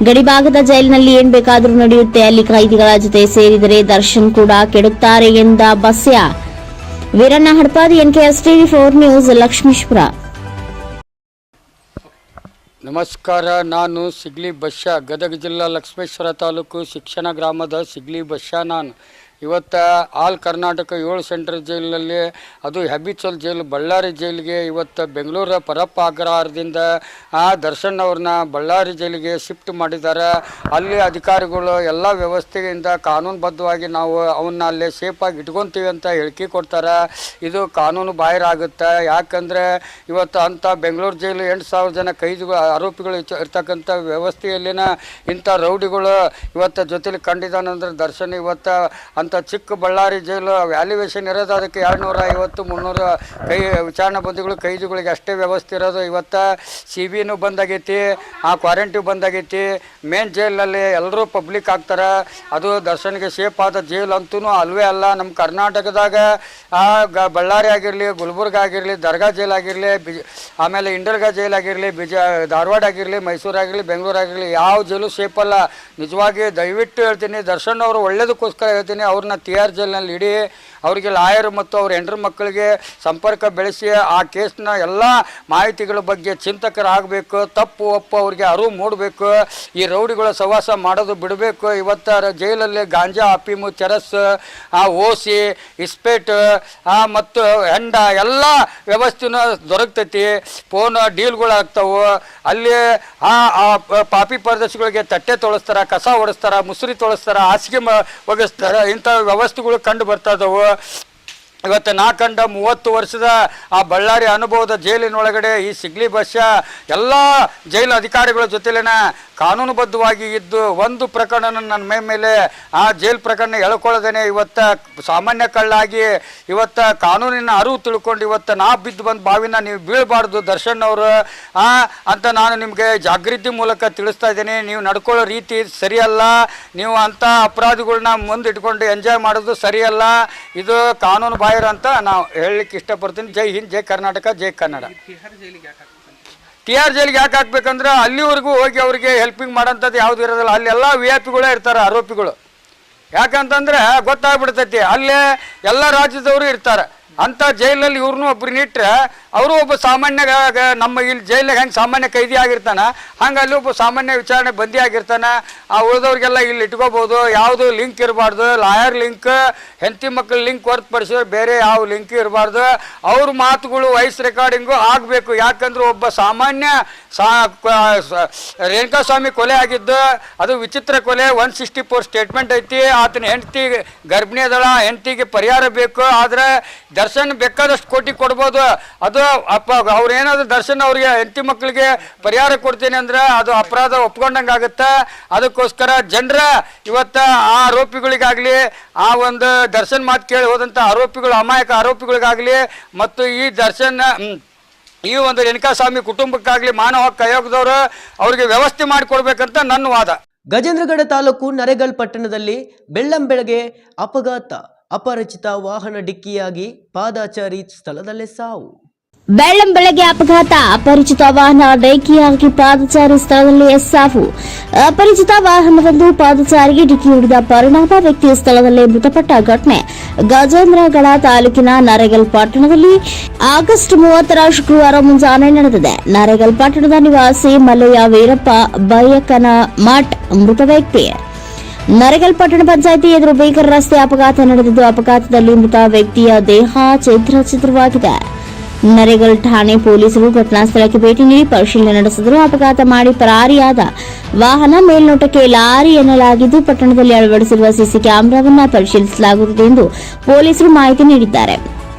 Speaker 2: ಗಡಿಭಾಗದ ಜೈಲಿನಲ್ಲಿ ಏನ್ ಬೇಕಾದ್ರೂ ನಡೆಯುತ್ತೆ, ಅಲ್ಲಿ ಕೈದಿಗಳ ಜೊತೆ ಸೇರಿದರೆ ದರ್ಶನ್ ಕೂಡ ಕೆಡುತ್ತಾರೆ ಎಂದ ಬಸ್ಯ. Veeranna Hadapadi, NK4 news, Lakshmeshwar.
Speaker 14: ನಮಸ್ಕಾರ, ನಾನು ಸಿಗ್ಲಿ ಬಸ್ಯ, ಗದಗ ಜಿಲ್ಲಾ ಲಕ್ಷ್ಮೇಶ್ವರ ತಾಲೂಕು ಶಿಕ್ಷಣ ಗ್ರಾಮದ ಸಿಗ್ಲಿ ಬಸ್ಯ. ನಾನು ಇವತ್ತು ಆಲ್ ಕರ್ನಾಟಕ 7 ಸೆಂಟ್ರಲ್ ಜೈಲಿನಲ್ಲಿ, ಅದು ಹ್ಯಾಬಿಚುವಲ್ ಜೈಲು ಬಳ್ಳಾರಿ ಜೈಲಿಗೆ ಇವತ್ತು ಬೆಂಗಳೂರು ಪರಪ್ಪ ಅಗ್ರಹಾರದಿಂದ ದರ್ಶನ್ ಅವ್ರನ್ನ ಬಳ್ಳಾರಿ ಜೈಲಿಗೆ ಶಿಫ್ಟ್ ಮಾಡಿದ್ದಾರೆ. ಅಲ್ಲಿ ಅಧಿಕಾರಿಗಳು ಎಲ್ಲ ವ್ಯವಸ್ಥೆಯಿಂದ ಕಾನೂನುಬದ್ಧವಾಗಿ ನಾವು ಅವನ್ನ ಅಲ್ಲೇ ಸೇಫಾಗಿ ಇಟ್ಕೊತೀವಿ ಅಂತ ಹೇಳಿಕೆ ಕೊಡ್ತಾರೆ. ಇದು ಕಾನೂನು ಬಾಹಿರ ಆಗುತ್ತೆ. ಯಾಕಂದರೆ ಇವತ್ತು ಅಂಥ ಬೆಂಗಳೂರು ಜೈಲು 8,000 ಜನ ಕೈದಿಗಳು ಆರೋಪಿಗಳು ಇರ್ತಕ್ಕಂಥ ವ್ಯವಸ್ಥೆಯಲ್ಲಿನ ಇಂಥ ರೌಡಿಗಳು ಇವತ್ತು ಜೊತೆಲಿ ಕಂಡಿದ್ದಾನಂದ್ರೆ ದರ್ಶನ್ ಇವತ್ತು ಅಂತ ಚಿಕ್ಕ ಬಳ್ಳಾರಿ ಜೈಲು ವ್ಯಾಲ್ಯೂಯೇಷನ್ ಇರೋದು ಅದಕ್ಕೆ 250-300 ವಿಚಾರಣಾ ಬಂದಿಗಳು ಕೈದಿಗಳಿಗೆ ಅಷ್ಟೇ ವ್ಯವಸ್ಥೆ ಇರೋದು. ಇವತ್ತು CBನೂ ಬಂದಾಗೈತಿ, ಕ್ವಾರಂಟೈನ್ ಬಂದಾಗೈತಿ. ಮೇನ್ ಜೈಲಲ್ಲಿ ಎಲ್ಲರೂ ಪಬ್ಲಿಕ್ ಆಗ್ತಾರೆ. ಅದು ದರ್ಶನ್ಗೆ ಸೇಫ್ ಆದ ಜೈಲು ಅಂತೂ ಅಲ್ವೇ ಅಲ್ಲ. ನಮ್ಮ ಕರ್ನಾಟಕದಾಗ ಬಳ್ಳಾರಿ ಆಗಿರಲಿ, ಗುಲ್ಬರ್ಗ ಆಗಿರಲಿ, ದರ್ಗಾ ಜೈಲ್ ಆಗಿರಲಿ, ಆಮೇಲೆ ಇಂಡರ್ಗಾ ಜೈಲ್ ಆಗಿರಲಿ, ಧಾರವಾಡ ಆಗಿರಲಿ, ಮೈಸೂರು ಆಗಿರಲಿ, ಬೆಂಗಳೂರು ಆಗಿರಲಿ, ಯಾವ ಜೈಲು ಸೇಫ್ ಅಲ್ಲ. ನಿಜವಾಗಿ ದಯವಿಟ್ಟು ಹೇಳ್ತೀನಿ, ದರ್ಶನ್ ಅವರು ಒಳ್ಳೇದಕ್ಕೋಸ್ಕರ ಹೇಳ್ತೀನಿ, ಅವ್ರನ್ನ ತಿಹಾರ್ ಜೈಲಿನಲ್ಲಿ ಇಡಿ. ಅವರಿಗೆ ಲಾಯರ್ ಮತ್ತು ಅವ್ರ ಹೆಂಡ್ರ ಮಕ್ಕಳಿಗೆ ಸಂಪರ್ಕ ಬೆಳೆಸಿ ಆ ಕೇಸ್ನ ಎಲ್ಲ ಮಾಹಿತಿಗಳ ಬಗ್ಗೆ ಚಿಂತಕರಾಗಬೇಕು. ತಪ್ಪು ಒಪ್ಪು ಅವ್ರಿಗೆ ಅರಿವು ಮೂಡಬೇಕು. ಈ ರೌಡಿಗಳ ಸವಾಸ ಮಾಡೋದು ಬಿಡಬೇಕು. ಇವತ್ತು ಜೈಲಲ್ಲಿ ಗಾಂಜಾ, ಅಫೀಮು, ಚರಸ್, ಓಸಿ, ಇಸ್ಪೇಟ್ ಮತ್ತು ಹೆಂಡ ಎಲ್ಲ ವ್ಯವಸ್ಥೆನೂ ದೊರಕ್ತೈತಿ. ಫೋನ್ ಡೀಲ್ಗಳು ಆಗ್ತಾವೆ. ಅಲ್ಲಿ ಪಾಪಿ ಪರದೇಶಗಳಿಗೆ ತಟ್ಟೆ ತೊಳಸ್ತಾರೆ, ಕಸ ಹೊಡೆಸ್ತಾರೆ, ಮುಸುರಿ ತೊಳಸ್ತಾರೆ, ಹಾಸಿಗೆ ಒಗೆಸ್ತಾರೆ. ಇಂಥ ವ್ಯವಸ್ಥೆಗಳು ಕಂಡು ಬರ್ತಾ ಇದ್ದಾವೆ. ಇವತ್ತು ನಾ ಕಂಡ 30 ವರ್ಷದ ಬಳ್ಳಾರಿ ಅನುಭವದ ಜೈಲಿನೊಳಗಡೆ ಈ ಸಿಗ್ಲಿ ಬಸ್ಯ ಎಲ್ಲ ಜೈಲು ಅಧಿಕಾರಿಗಳ ಜೊತೆಲಿನ ಕಾನೂನುಬದ್ಧವಾಗಿ ಇದ್ದು ಒಂದು ಪ್ರಕರಣ ನನ್ನ ಮೇಲೆ ಜೈಲು ಪ್ರಕರಣ ಎಳ್ಕೊಳ್ಳೋದೇನೆ ಇವತ್ತು ಸಾಮಾನ್ಯ ಕಳ್ಳಾಗಿ ಇವತ್ತು ಕಾನೂನಿನ ಅರಿವು ತಿಳ್ಕೊಂಡು ಇವತ್ತು ನಾ ಬಿದ್ದು ಬಂದು ಬಾವಿನ ನೀವು ಬೀಳಬಾರ್ದು ದರ್ಶನ್ ಅವರು ಅಂತ ನಾನು ನಿಮಗೆ ಜಾಗೃತಿ ಮೂಲಕ ತಿಳಿಸ್ತಾ ಇದ್ದೀನಿ. ನೀವು ನಡ್ಕೊಳ್ಳೋ ರೀತಿ ಸರಿಯಲ್ಲ. ನೀವು ಅಂಥ ಅಪರಾಧಿಗಳನ್ನ ಮುಂದಿಟ್ಕೊಂಡು ಎಂಜಾಯ್ ಮಾಡೋದು ಸರಿಯಲ್ಲ. ಇದು ಕಾನೂನು ಬಾಹಿರ ಅಂತ ನಾವು ಹೇಳಲಿಕ್ಕೆ ಇಷ್ಟಪಡ್ತೀನಿ. ಜೈ ಹಿಂದ್, ಜೈ ಕರ್ನಾಟಕ, ಜೈ ಕನ್ನಡ. ತಿಹಾರ್ ಜೈಲಿಗೆ ಯಾಕೆ ಹಾಕ್ಬೇಕಂದ್ರೆ ಅಲ್ಲಿವರೆಗೂ ಹೋಗಿ ಅವರಿಗೆ ಹೆಲ್ಪಿಂಗ್ ಮಾಡೋಂಥದ್ದು ಯಾವುದು ಇರೋದಿಲ್ಲ. ಅಲ್ಲೆಲ್ಲ VIP ಇರ್ತಾರೆ, ಆರೋಪಿಗಳು. ಯಾಕಂತಂದ್ರೆ ಗೊತ್ತಾಗ್ಬಿಡ್ತೈತಿ, ಅಲ್ಲೇ ಎಲ್ಲ ರಾಜ್ಯದವರು ಇರ್ತಾರೆ. ಅಂತ ಜೈಲಲ್ಲಿ ಇವ್ರನ್ನೂ ಒಬ್ರನ್ನ ಇಟ್ಟರೆ ಅವರು ಒಬ್ಬ ಸಾಮಾನ್ಯ ನಮ್ಮ ಇಲ್ಲಿ ಜೈಲಿಗೆ ಹೆಂಗೆ ಸಾಮಾನ್ಯ ಕೈದಿ ಆಗಿರ್ತಾನೆ ಹಂಗೆ ಅಲ್ಲಿ ಒಬ್ಬ ಸಾಮಾನ್ಯ ವಿಚಾರಣೆ ಬಂದಿ ಆಗಿರ್ತಾನೆ. ಆ ಉಳಿದವ್ರಿಗೆಲ್ಲ ಇಲ್ಲಿ ಇಟ್ಕೋಬೋದು. ಯಾವುದು ಲಿಂಕ್ ಇರಬಾರ್ದು, ಲಾಯರ್ ಲಿಂಕ್, ಹೆಂಡತಿ ಮಕ್ಕಳ ಲಿಂಕ್ ಹೊರತುಪಡಿಸಿದ್ರೆ ಬೇರೆ ಯಾವ ಲಿಂಕ್ ಇರಬಾರ್ದು. ಅವ್ರ ಮಾತುಗಳು ವಾಯ್ಸ್ ರೆಕಾರ್ಡಿಂಗು ಆಗಬೇಕು. ಯಾಕಂದ್ರೆ ಒಬ್ಬ ಸಾಮಾನ್ಯ ರೇಣುಕಾಸ್ವಾಮಿ ಕೊಲೆ ಆಗಿದ್ದು ಅದು ವಿಚಿತ್ರ ಕೊಲೆ. 164 ಸ್ಟೇಟ್ಮೆಂಟ್ ಐತಿ. ಆತನ ಹೆಂಡತಿ ಗರ್ಭಿಣಿ ಅದಳ, ಹೆಂಡತಿಗೆ ಪರಿಹಾರ ಬೇಕು. ಆದರೆ ದರ್ಶನ್ ಬೇಕಾದಷ್ಟು ಕೋಟಿ ಕೊಡ್ಬೋದು. ಅದು ಅವ್ರೇನಾದ್ರು ದರ್ಶನ್ ಅವ್ರಿಗೆ ಹೆಂಡತಿ ಮಕ್ಕಳಿಗೆ ಪರಿಹಾರ ಕೊಡ್ತೀನಿ ಅಂದ್ರೆ ಅದು ಅಪರಾಧ ಒಪ್ಕೊಂಡಂಗೆ ಆಗುತ್ತೆ. ಅದಕ್ಕೋಸ್ಕರ ಜನರ ಇವತ್ತು ಆ ಆರೋಪಿಗಳಿಗಾಗಲಿ, ಆ ಒಂದು ದರ್ಶನ್ ಮಾತು ಕೇಳಿ ಹೋದಂಥ ಆರೋಪಿಗಳು, ಅಮಾಯಕ ಆರೋಪಿಗಳಿಗಾಗಲಿ ಮತ್ತು ಈ ಒಂದು ರೇಣುಕಾಸ್ವಾಮಿ ಕುಟುಂಬಕ್ಕಾಗಲಿ ಮಾನವ ಹಕ್ಕು ಆಯೋಗದವರು ಅವರಿಗೆ ವ್ಯವಸ್ಥೆ ಮಾಡಿಕೊಡ್ಬೇಕಂತ ನನ್ನ ವಾದ.
Speaker 1: ಗಜೇಂದ್ರಗಡ ತಾಲೂಕು ನರೇಗಲ್ ಪಟ್ಟಣದಲ್ಲಿ ಬೆಳ್ಳಂಬೆಳಗ್ಗೆ ಅಪಘಾತ. ಅಪರಿಚಿತ ವಾಹನ ಡಿಕ್ಕಿಯಾಗಿ ಪಾದಚಾರಿ ಸ್ಥಳದಲ್ಲೇ ಸಾವು.
Speaker 2: ಬೆಳ್ಳಂಬೆಳಗ್ಗೆ ಅಪಘಾತ. ಅಪರಿಚಿತ ವಾಹನ ಡಿಕ್ಕಿಯಾಗಿ ಪಾದಚಾರಿ ಸ್ಥಳದಲ್ಲಿ ಸಾವು. ಅಪರಿಚಿತ ವಾಹನವೊಂದು ಪಾದಚಾರಿಗೆ ಡಿಕ್ಕಿ ಹೊಡೆದ ಪರಿಣಾಮ ವ್ಯಕ್ತಿ ಸ್ಥಳದಲ್ಲೇ ಮೃತಪಟ್ಟ ಘಟನೆ ಗಜೇಂದ್ರಗಡ ತಾಲೂಕಿನ ನರೇಗಲ್ ಪಟ್ಟಣದಲ್ಲಿ ಆಗಸ್ಟ್ 30 ಶುಕ್ರವಾರ ಮುಂಜಾನೆ ನಡೆದಿದೆ. ನರೇಗಲ್ ಪಟ್ಟಣದ ನಿವಾಸಿ ಮಲ್ಲಯ್ಯ ವೀರಪ್ಪ ಬಯ್ಯಕನ ಮಠ್ ಮೃತ ವ್ಯಕ್ತಿ. ನರೇಗಲ್ ಪಟ್ಟಣ ಪಂಚಾಯಿತಿ ಎದುರು ಬೇಕರ್ ರಸ್ತೆ ಅಪಘಾತ ನಡೆದಿದ್ದು, ಅಪಘಾತದಲ್ಲಿ ಮೃತ ವ್ಯಕ್ತಿಯ ದೇಹ ಛಿದ್ರವಾಗಿದೆ. ನರೇಗಲ್ ಠಾಣೆ ಪೊಲೀಸರು ಘಟನಾ ಸ್ಥಳಕ್ಕೆ ಭೇಟಿ ನೀಡಿ ಪರಿಶೀಲನೆ ನಡೆಸಿದರು. ಅಪಘಾತ ಮಾಡಿ ಪರಾರಿಯಾದ ವಾಹನ ಮೇಲ್ನೋಟಕ್ಕೆ ಲಾರಿ ಎನ್ನಲಾಗಿದ್ದು, ಪಟ್ಟಣದಲ್ಲಿ ಅಳವಡಿಸಿರುವ ಸಿಸಿ ಕ್ಯಾಮೆರಾವನ್ನು ಪರಿಶೀಲಿಸಲಾಗುತ್ತಿದೆ ಎಂದು ಪೊಲೀಸರು ಮಾಹಿತಿ ನೀಡಿದ್ದಾರೆ.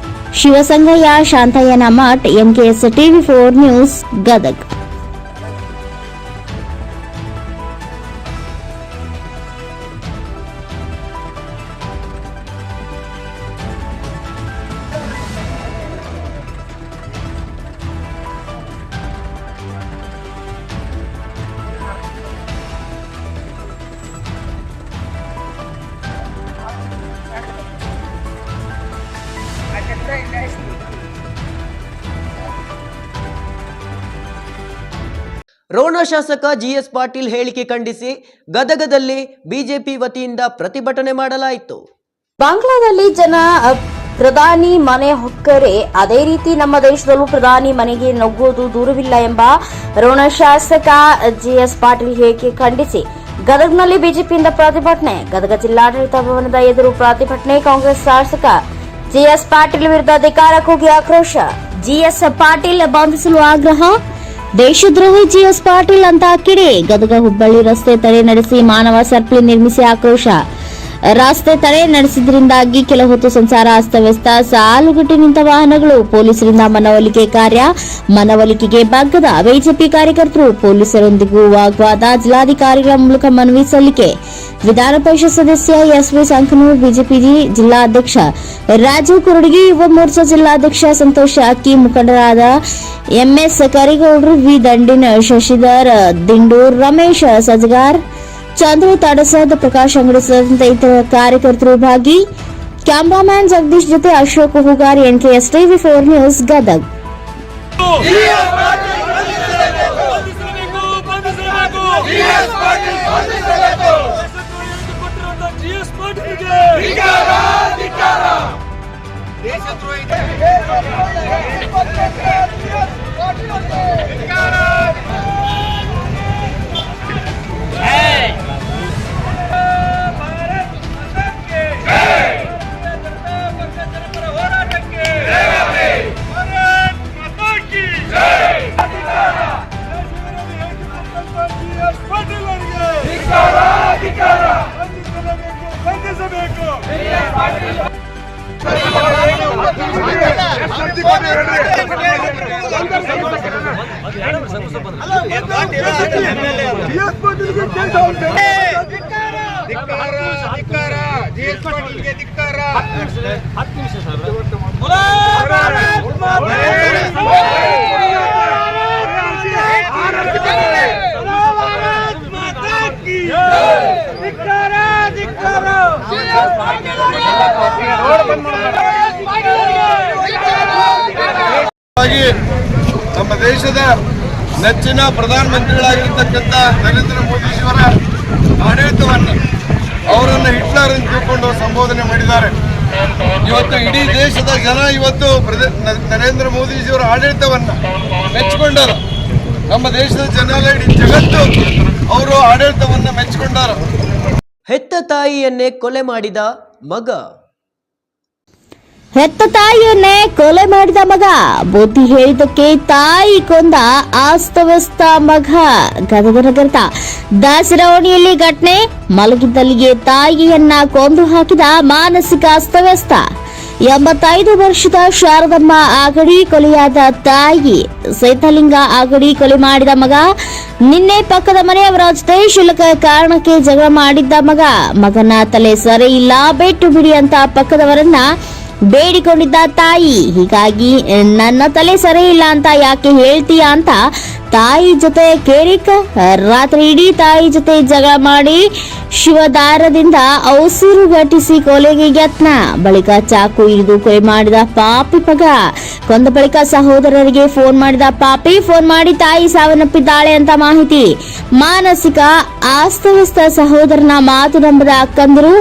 Speaker 2: ಶಿವಸಂಗಯ್ಯ, ಶಾಂತಯ್ಯನ ಮಠ್, ಎಂಕೆಎಸ್ ಟಿವಿ 4 ನ್ಯೂಸ್, ಗದಗ್.
Speaker 1: ರೋಣ ಶಾಸಕ ಜಿಎಸ್ ಪಾಟೀಲ್ ಹೇಳಿಕೆ ಖಂಡಿಸಿ ಗದಗದಲ್ಲಿ ಬಿಜೆಪಿ ವತಿಯಿಂದ ಪ್ರತಿಭಟನೆ ಮಾಡಲಾಯಿತು.
Speaker 2: ಬಾಂಗ್ಲಾದಲ್ಲಿ ಜನ ಪ್ರಧಾನಿ ಮನೆ ಹೊಕ್ಕರೆ, ಅದೇ ರೀತಿ ನಮ್ಮ ದೇಶದಲ್ಲೂ ಪ್ರಧಾನಿ ಮನೆಗೆ ನುಗ್ಗುವುದು ದೂರವಿಲ್ಲ ಎಂಬ ರೋಣ ಶಾಸಕ ಜಿಎಸ್ ಪಾಟೀಲ್ ಹೇಳಿಕೆ ಖಂಡಿಸಿ ಗದಗನಲ್ಲಿ ಬಿಜೆಪಿಯಿಂದ ಪ್ರತಿಭಟನೆ. ಗದಗ ಜಿಲ್ಲಾಡಳಿತ ಭವನದ ಎದುರು ಪ್ರತಿಭಟನೆ. ಕಾಂಗ್ರೆಸ್ ಶಾಸಕ ಜಿಎಸ್ ಪಾಟೀಲ್ ವಿರುದ್ಧ ಧಿಕ್ಕಾರಕ್ಕೋಗಿ ಆಕ್ರೋಶ. ಜಿಎಸ್ ಪಾಟೀಲ್ ಬಂಧಿಸಲು ಆಗ್ರಹ. ದೇಶದ್ರೋಹಿ ಜಿಎಸ್ ಪಾಟೀಲ್ ಅಂತ ಕಿಡಿ. ಗದಗ ಹುಬ್ಬಳ್ಳಿ ರಸ್ತೆ ತಡೆ ನಡೆಸಿ ಮಾನವ ಸರಪಳಿ ನಿರ್ಮಿಸಿ ಆಕ್ರೋಶ. ರಸ್ತೆ ತಡೆ ನಡೆಸಿದ್ರಿಂದಾಗಿ ಕೆಲ ಹೊತ್ತು ಸಂಚಾರ ಅಸ್ತವ್ಯಸ್ತ. ಸಾಲುಗಟ್ಟಿ ನಿಂತ ವಾಹನಗಳು. ಪೊಲೀಸರಿಂದ ಮನವೊಲಿಕೆ ಕಾರ್ಯ. ಮನವೊಲಿಕೆಗೆ ಬಗ್ಗದ ಬಿಜೆಪಿ ಕಾರ್ಯಕರ್ತರು. ಪೊಲೀಸರೊಂದಿಗೂ ವಾಗ್ವಾದ. ಜಿಲ್ಲಾಧಿಕಾರಿಗಳ ಮೂಲಕ ಮನವಿ ಸಲ್ಲಿಕೆ. ವಿಧಾನ ಪರಿಷತ್ ಸದಸ್ಯ ಎಸ್ವಿ ಸಂಕನೂರ್, ಬಿಜೆಪಿ ಜಿಲ್ಲಾಧ್ಯಕ್ಷ ರಾಜೀವ್ ಕುರಡಗಿ, ಯುವ ಮೋರ್ಚಾ ಜಿಲ್ಲಾಧ್ಯಕ್ಷ ಸಂತೋಷ್ ಅಕ್ಕಿ, ಮುಖಂಡರಾದ ಎಂಎಸ್ ಕರಿಗೌಡರು, ವಿ ದಂಡಿನ, ಶಶಿಧರ್ ದಿಂಡೂರ್, ರಮೇಶ್ ಸಜಗಾರ್, ಚಂದ್ರು ತಡಸದ್, ಪ್ರಕಾಶ್ ಅಂಗಡಿ ಸೇರಿದಂತೆ ಇತರ ಕಾರ್ಯಕರ್ತರು ಭಾಗಿ. ಕ್ಯಾಮರಾಮ್ಯಾನ್ ಜಗದೀಶ್ ಜೊತೆ Ashok Hoogar, NKS TV 4 news, Gadag.
Speaker 15: ನಮ್ಮ ದೇಶದ ನೆಚ್ಚಿನ ಪ್ರಧಾನಮಂತ್ರಿಗಳಾಗಿರ್ತಕ್ಕಂಥ ನರೇಂದ್ರ ಮೋದಿಜಿಯವರ ಆಡಳಿತವನ್ನು ಅವರನ್ನು ಹಿಟ್ಲರ್ ಎಂದು ತಿಳ್ಕೊಂಡು ಸಂಬೋಧನೆ ಮಾಡಿದ್ದಾರೆ. ಇವತ್ತು ಇಡೀ ದೇಶದ ಜನ ಇವತ್ತು ನರೇಂದ್ರ ಮೋದಿಜಿಯವರ ಆಡಳಿತವನ್ನ ಮೆಚ್ಚಿಕೊಂಡಾರ. ನಮ್ಮ ದೇಶದ ಜನ ಅಲ್ಲ, ಇಡೀ ಜಗತ್ತು ಅವರು ಆಡಳಿತವನ್ನ ಮೆಚ್ಚಿಕೊಂಡಾರ.
Speaker 1: ಹೆತ್ತ ತಾಯಿಯನ್ನೇ ಕೊಲೆ ಮಾಡಿದ ಮಗ.
Speaker 2: ಹೆತ್ತ ತಾಯಿಯನ್ನೇ ಕೊಲೆ ಮಾಡಿದ ಮಗ, ಬುದ್ಧಿ ಹೇಳಿದ್ದಕ್ಕೆ ತಾಯಿ ಕೊಂದ ಅಸ್ತವ್ಯಸ್ತ ಮಗ. ಗದಗ ನಗರದ ದಾಸರವಾಣಿಯಲ್ಲಿ ಘಟನೆ. ಮಲಗಿದ್ದಲ್ಲಿಗೆ ತಾಯಿಯನ್ನ ಕೊಂದು ಹಾಕಿದ ಮಾನಸಿಕ ಅಸ್ತವ್ಯಸ್ತ. 85 ವರ್ಷದ ಶಾರದಮ್ಮ ಆಗಡಿ ಕೊಲೆಯಾದ ತಾಯಿ, ಸೈತಲಿಂಗ ಆಗಡಿ ಕೊಲೆ ಮಾಡಿದ ಮಗ. ನಿನ್ನೆ ಪಕ್ಕದ ಮನೆಯವರ ಜೊತೆ ಶುಲ್ಕ ಕಾರಣಕ್ಕೆ ಜಗಳ ಮಾಡಿದ್ದ ಮಗ. ಮಗನ ತಲೆ ಸರಿ ಇಲ್ಲ, ಬಿಟ್ಟು ಬಿಡಿ ಅಂತ ಪಕ್ಕದವರನ್ನ ಬೇಡಿಕೊಂಡಿದ್ದ ತಾಯಿ. ಹೀಗಾಗಿ ನನ್ನ ತಲೆ ಸರಿ ಇಲ್ಲ ಅಂತ ಯಾಕೆ ಹೇಳ್ತೀಯ ಅಂತ ತಾಯಿ ಜೊತೆ ಕೇರಿಕ. ರಾತ್ರಿ ಇಡೀ ತಾಯಿ ಜೊತೆ ಜಗಳ ಮಾಡಿ ಶಿವದಾರದಿಂದ ಉಸಿರುಗಟ್ಟಿಸಿ ಕೊಲೆಗೆ ಯತ್ನ. ಬಳಿಕ ಚಾಕು ಹಿಡಿದು ಕೊಲೆ ಮಾಡಿದ ಪಾಪಿ ಮಗ. ಕೊಂದ ಬಳಿಕ ಸಹೋದರರಿಗೆ ಫೋನ್ ಮಾಡಿದ ಪಾಪಿ. ಫೋನ್ ಮಾಡಿ ತಾಯಿ ಸಾವನ್ನಪ್ಪಿದ್ದಾಳೆ ಅಂತ ಮಾಹಿತಿ. ಮಾನಸಿಕ ಅಸ್ತವ್ಯಸ್ತ ಸಹೋದರನ ಮಾತು ನಂಬದ ಅಕ್ಕಂದರು.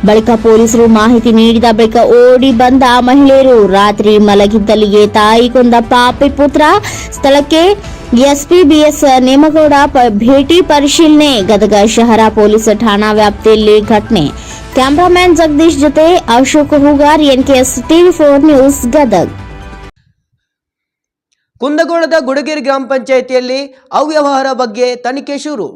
Speaker 2: ಬಳಿಕ ಪೊಲೀಸರು ಮಾಹಿತಿ ನೀಡಿದ ಬಳಿಕ ಓಡಿ ಬಂದ ಮಹಿಳೆಯರು. ರಾತ್ರಿ ಮಲಗಿದ್ದಲ್ಲಿಗೆ ತಾಯಿ ಕೊಂದ ಪಾಪಿ ಪುತ್ರ. ಸ್ಥಳಕ್ಕೆ ಎಸ್ಪಿ ಬಿಎಸ್ ನೇಮಗೌಡ ಭೇಟಿ ಪರಿಶೀಲನೆ. ಗದಗ ಶಹರ ಪೊಲೀಸ್ ಠಾಣಾ ವ್ಯಾಪ್ತಿಯಲ್ಲಿ ಘಟನೆ. ಕ್ಯಾಮರಾಮ್ಯಾನ್ ಜಗದೀಶ್ ಜೊತೆ ಅಶೋಕ್ ಹೂಗಾರ್, ಎನ್ಕೆಎಸ್ ಟಿವಿ4 ನ್ಯೂಸ್, ಗದಗ.
Speaker 1: ಕುಂದಗೋಳದ ಗುಡಗೇರಿ ಗ್ರಾಮ ಪಂಚಾಯಿತಿಯಲ್ಲಿ ಅವ್ಯವಹಾರ ಬಗ್ಗೆ ತನಿಖೆ ಶುರು.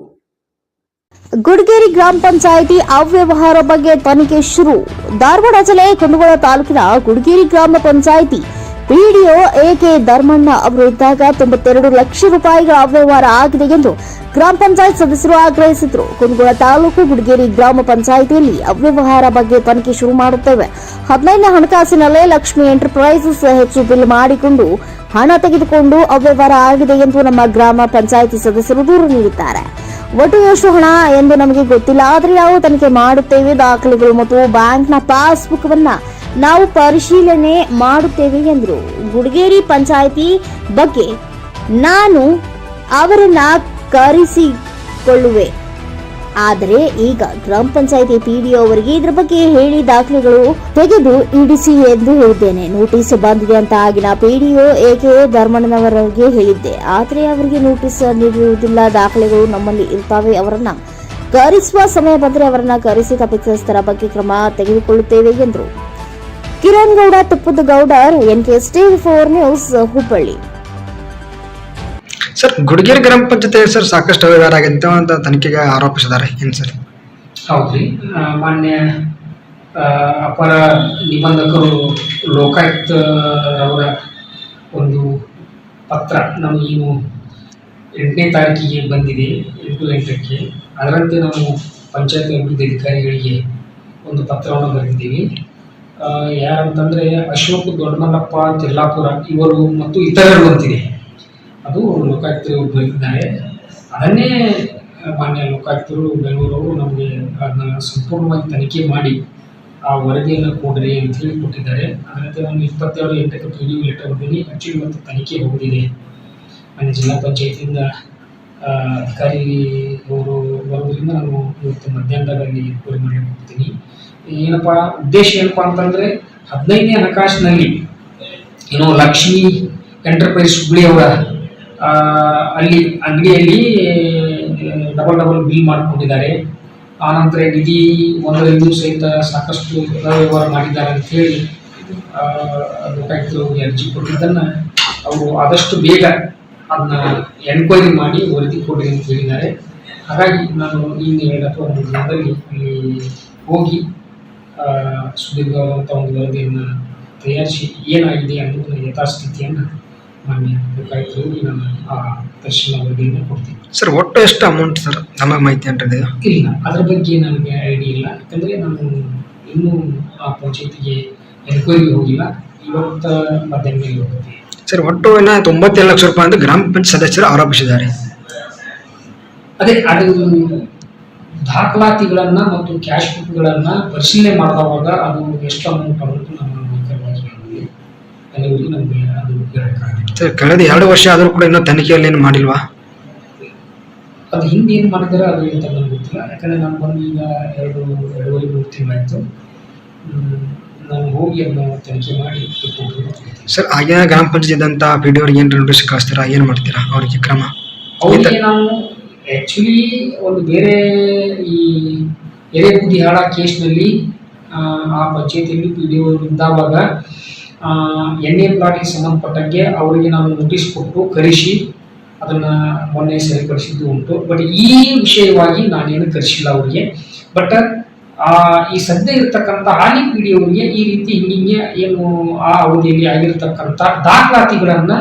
Speaker 2: ಗುಡಗೇರಿ ಗ್ರಾಮ ಪಂಚಾಯಿತಿ ಅವ್ಯವಹಾರ ಬಗ್ಗೆ ತನಿಖೆ ಶುರು. ಧಾರವಾಡ ಜಿಲ್ಲೆ ಕುಂದಗೋಳ ತಾಲೂಕಿನ ಗುಡಗೇರಿ ಗ್ರಾಮ ಪಂಚಾಯಿತಿ ಪಿಡಿಒ ಎಕೆ ಧರ್ಮಣ್ಣ ಅವರು ಇದ್ದಾಗ 92 ಲಕ್ಷ ರೂಪಾಯಿಗಳ ಅವ್ಯವಹಾರ ಆಗಿದೆ ಎಂದು ಗ್ರಾಮ ಪಂಚಾಯತ್ ಸದಸ್ಯರು ಆಗ್ರಹಿಸಿದರು. ಕುಂದಗೋಳ ತಾಲೂಕು ಗುಡಗೇರಿ ಗ್ರಾಮ ಪಂಚಾಯಿತಿಯಲ್ಲಿ ಅವ್ಯವಹಾರ ಬಗ್ಗೆ ತನಿಖೆ ಶುರು ಮಾಡುತ್ತೇವೆ. 15ನೇ ಹಣಕಾಸಿನಲ್ಲೇ ಲಕ್ಷ್ಮಿ ಎಂಟರ್ಪ್ರೈಸಸ್ ಹೆಚ್ಚು ಬಿಲ್ ಮಾಡಿಕೊಂಡು ಹಣ ತೆಗೆದುಕೊಂಡು ಅವ್ಯವಹಾರ ಆಗಿದೆ ಎಂದು ನಮ್ಮ ಗ್ರಾಮ ಪಂಚಾಯಿತಿ ಸದಸ್ಯರು ದೂರು ನೀಡಿದ್ದಾರೆ. ಒಟ್ಟು ಎಷ್ಟು ಹಣ ಎಂದು ನಮಗೆ ಗೊತ್ತಿಲ್ಲ, ಆದರೆ ನಾವು ತನಿಖೆ ಮಾಡುತ್ತೇವೆ. ದಾಖಲೆಗಳು ಮತ್ತು ಬ್ಯಾಂಕ್ನ ಪಾಸ್ಬುಕ್ ವನ್ನ ನಾವು ಪರಿಶೀಲನೆ ಮಾಡುತ್ತೇವೆ ಎಂದರು. ಗುಡಗೇರಿ ಪಂಚಾಯಿತಿ ಬಗ್ಗೆ ನಾನು ಅವರನ್ನ ಕರೆಸಿಕೊಳ್ಳುವೆ, ಆದರೆ ಈಗ ಗ್ರಾಮ ಪಂಚಾಯಿತಿ ಪಿಡಿಒ ಅವರಿಗೆ ಇದರ ಬಗ್ಗೆ ಹೇಳಿ ದಾಖಲೆಗಳು ತೆಗೆದು ಇಡಿಸಿ ಎಂದು ಹೇಳಿದ್ದೇನೆ. ನೋಟಿಸ್ ಬಂದಿದೆ ಅಂತ ಆಗಿನ ಪಿಡಿಒ ಎಕೆ ಧರ್ಮಣ್ಣನವರಿಗೆ ಹೇಳಿದ್ದೆ, ಆದರೆ ಅವರಿಗೆ ನೋಟಿಸ್ ನೀಡಿರುವುದಿಲ್ಲ. ದಾಖಲೆಗಳು ನಮ್ಮಲ್ಲಿ ಇರುತ್ತವೆ. ಅವರನ್ನ ಕರೆಸುವ ಸಮಯ ಬಂದರೆ ಅವರನ್ನ ಕರೆಸಿ ತಪ್ಪಿತಸ್ಥರ ಬಗ್ಗೆ ಕ್ರಮ ತೆಗೆದುಕೊಳ್ಳುತ್ತೇವೆ ಎಂದರು. ಕಿರಣ್ ಗೌಡ, ತುಪ್ಪದ ಗೌಡರ್, ಎನ್ಕೆಎಸ್ ಟಿವಿ4 ನ್ಯೂಸ್, ಹುಬ್ಬಳ್ಳಿ.
Speaker 16: ಸರ್, ಗುಡಗೇರಿ ಗ್ರಾಮ ಪಂಚಾಯತ್ ಸರ್ ಸಾಕಷ್ಟು ಅವ್ಯವಹಾರ ಆಗಿದೆ ಅಂತ ತನಿಖೆಗೆ ಆರೋಪಿಸಿದ್ದಾರೆ. ಏನು ಸರ್?
Speaker 17: ಹೌದ್ರಿ, ಮಾನ್ಯ ಅಪರ ನಿಬಂಧಕರು ಲೋಕಾಯುಕ್ತರವರ ಒಂದು ಪತ್ರ ನಮಗೇನು 8ನೇ ತಾರೀಕಿಗೆ ಬಂದಿದೆ, 8/8ಕ್ಕೆ. ಅದರಂತೆ ನಾವು ಪಂಚಾಯತ್ ಅಭಿವೃದ್ಧಿ ಅಧಿಕಾರಿಗಳಿಗೆ ಒಂದು ಪತ್ರವನ್ನು ಬರೆದಿದ್ದೀವಿ. ಯಾರಂತಂದರೆ ಅಶೋಕ್ ದೊಡ್ಡಮಲ್ಲಪ್ಪ ತಿರ್ಲಾಪುರ ಇವರು ಮತ್ತು ಇತರರು ಅಂತಿದೆ. ಅದು ಲೋಕಾಯುಕ್ತರು ಬರೆದಿದ್ದಾರೆ. ಅದನ್ನೇ ಮಾನ್ಯ ಲೋಕಾಯುಕ್ತರು ಬೆಂಗಳೂರವರು ನಮಗೆ ಅದನ್ನ ಸಂಪೂರ್ಣವಾಗಿ ತನಿಖೆ ಮಾಡಿ ಆ ವರದಿಯನ್ನು ಕೊಡ್ರಿ ಅಂತ ಹೇಳಿ ಕೊಟ್ಟಿದ್ದಾರೆ. ಅದರಂತೆ ನಾನು 27/8ಕ್ಕೆ ಪಿಡಿಒ ಲೆಟರ್ ಬಂದಿನಿ. ಆ್ಯಕ್ಚುಲಿ ಇವತ್ತು ತನಿಖೆ ಹೋಗಿದ್ದೀನಿ. ನಾನು ಜಿಲ್ಲಾ ಪಂಚಾಯತಿಯಿಂದ ಅಧಿಕಾರಿ ಅವರು ಬರೋದ್ರಿಂದ ನಾನು ಇವತ್ತು ಮಧ್ಯಾಹ್ನದಾಗ ಅಲ್ಲಿ ಎನ್ಕ್ವೈರಿ ಮಾಡಿ ಹೋಗ್ತೀನಿ. ಏನಪ್ಪ ಉದ್ದೇಶ ಏನಪ್ಪ ಅಂತಂದರೆ 15ನೇ ಹಣಕಾಸಿನಲ್ಲಿ ಏನೋ ಲಕ್ಷ್ಮಿ ಎಂಟರ್ಪ್ರೈಸ್ ಹುಬ್ಬಳ್ಳಿಯವರ ಅಲ್ಲಿ ಅಂಗಡಿಯಲ್ಲಿ ಡಬಲ್ ಬಿಲ್ ಮಾಡಿಕೊಂಡಿದ್ದಾರೆ. ಆನಂತರ ನಿಧಿ ಒಂದರಿಂದ ಸಹಿತ ಸಾಕಷ್ಟು ವ್ಯವಹಾರ ಮಾಡಿದ್ದಾರೆ ಅಂಥೇಳಿ ಲೋಕಾಯುಕ್ತರು ಅರ್ಜಿ ಕೊಟ್ಟಿದ್ದನ್ನು ಅವರು ಆದಷ್ಟು ಬೇಗ ಅದನ್ನ ಎನ್ಕ್ವೈರಿ ಮಾಡಿ ವರದಿ ಕೊಡಿ ಅಂತ ಹೇಳಿದ್ದಾರೆ. ಹಾಗಾಗಿ ನಾನು ಇನ್ನು 2 ಅಥವಾ 3 ದಿನದಲ್ಲಿ ಅಲ್ಲಿ ಹೋಗಿ ಸುದೀರ್ಘವಾದಂಥ ಒಂದು ವರದಿಯನ್ನು ತಯಾರಿಸಿ ಏನಾಗಿದೆ ಅನ್ನೋದನ್ನ ಯಥಾಸ್ಥಿತಿಯನ್ನು ಮಾನ್ಯ ಲೋಕಾಯುಕ್ತರಿಗೆ ನಾನು ಆ ಪರಿಶೀಲನಾ ವರದಿಯನ್ನು ಕೊಡ್ತೀನಿ.
Speaker 16: ಸರ್, ಒಟ್ಟು ಎಷ್ಟು ಅಮೌಂಟ್ ಸರ್? ನಮಗೆ ಮಾಹಿತಿ ಅಂತಿದೆ
Speaker 17: ಇಲ್ಲ, ಅದ್ರ ಬಗ್ಗೆ ನನಗೆ ಐಡಿಯಾ ಇಲ್ಲ. ಯಾಕಂದರೆ ನಾನು ಇನ್ನೂ ಆ ಪಂಚಾಯತಿಗೆ ಎನ್ಕ್ವೈರಿಗೆ ಹೋಗಿಲ್ಲ. ಇವತ್ತು ಮಧ್ಯಾಹ್ನ ಮೇಲೆ ಹೋಗ್ತೀನಿ.
Speaker 16: ಸರ್, ಒಟ್ಟು 92 ಲಕ್ಷ ರೂಪಾಯಿ ಅಂತ ಗ್ರಾಮ ಪಂಚಾಯತ್ ಸದಸ್ಯರು ಆರೋಪಿಸಿದ್ದಾರೆ.
Speaker 17: ಅದೇ ಅದು ದಾಖಲಾತಿಗಳನ್ನು ಮತ್ತು ಕ್ಯಾಶ್ ಬುಕ್ಗಳನ್ನು ಪರಿಶೀಲನೆ ಮಾಡಿದವಾಗ ಅದು ಎಷ್ಟು ಅಮೌಂಟ್ ಅನ್ನೋದು ನಮ್ಮ ಅಲ್ಲಿವರೆಗೆ ನಮಗೆ ಅದು
Speaker 16: ಸರ್, ಕಳೆದ 2 ವರ್ಷ ಆದರೂ ಕೂಡ ಇನ್ನೂ ತನಿಖೆಯಲ್ಲಿ ಏನು ಮಾಡಿಲ್ವಾ?
Speaker 17: ಅದು ಹಿಂದೆ ಏನು ಮಾಡಿದ್ದಾರೆ ಅದು ಅಂತ ನನಗೆ ಗೊತ್ತಿಲ್ಲ. ಯಾಕಂದರೆ ನಾನು ಬಂದು ಈಗ 2.5-3 ತಿಂಗಳಾಯಿತು. ನಾನು ಹೋಗಿ ಅದನ್ನು ತನಿಖೆ ಮಾಡಿ ರಿಪೋರ್ಟ್
Speaker 16: ಸರ್ ಆಗಿನ ಗ್ರಾಮ ಪಂಚಾಯತ್ ಇದ್ದಂಥ ಪಿ ಡಿ ಅವ್ರಿಗೆ ಏನು ನೋಟಿಸ್ ಕಳಿಸ್ತೀರಾ, ಏನು ಮಾಡ್ತೀರಾ ಅವರಿಗೆ ಕ್ರಮ?
Speaker 17: ಅವರಿಗೆ ನಾವು ಆ್ಯಕ್ಚುಲಿ ಒಂದು ಬೇರೆ ಈ ಎರೆಬುದಿಹಾಳ ಕೇಸ್ನಲ್ಲಿ ಆ ಪಂಚಾಯತಿಯಲ್ಲಿ ಪಿ ಡಿ ಅವರು ಇದ್ದಾವಾಗ ಎನ್ ಎ ಪ್ಲಾಟಿಗೆ ಸಂಬಂಧಪಟ್ಟಂಗೆ ಅವರಿಗೆ ನಾನು ನೋಟಿಸ್ ಕೊಟ್ಟು ಕರೆಸಿ ಅದನ್ನು ಮೊನ್ನೆ ಸರಿಪಡಿಸಿದ್ದು ಉಂಟು. ಬಟ್ ಈ ವಿಷಯವಾಗಿ ನಾನೇನು ಕರೆಸಿಲ್ಲ ಅವರಿಗೆ. ಬಟ್ ಈ ಸದ್ಯ ಇರತಕ್ಕಂಥ ಹಾಲಿ ಪಿ ಡಿ ಅವರಿಗೆ ಈ ರೀತಿ ಹಿಂಗೆ ಏನು ಆ ಅವಧಿಯಲ್ಲಿ ಆಗಿರ್ತಕ್ಕಂಥ ದಾಖಲಾತಿಗಳನ್ನು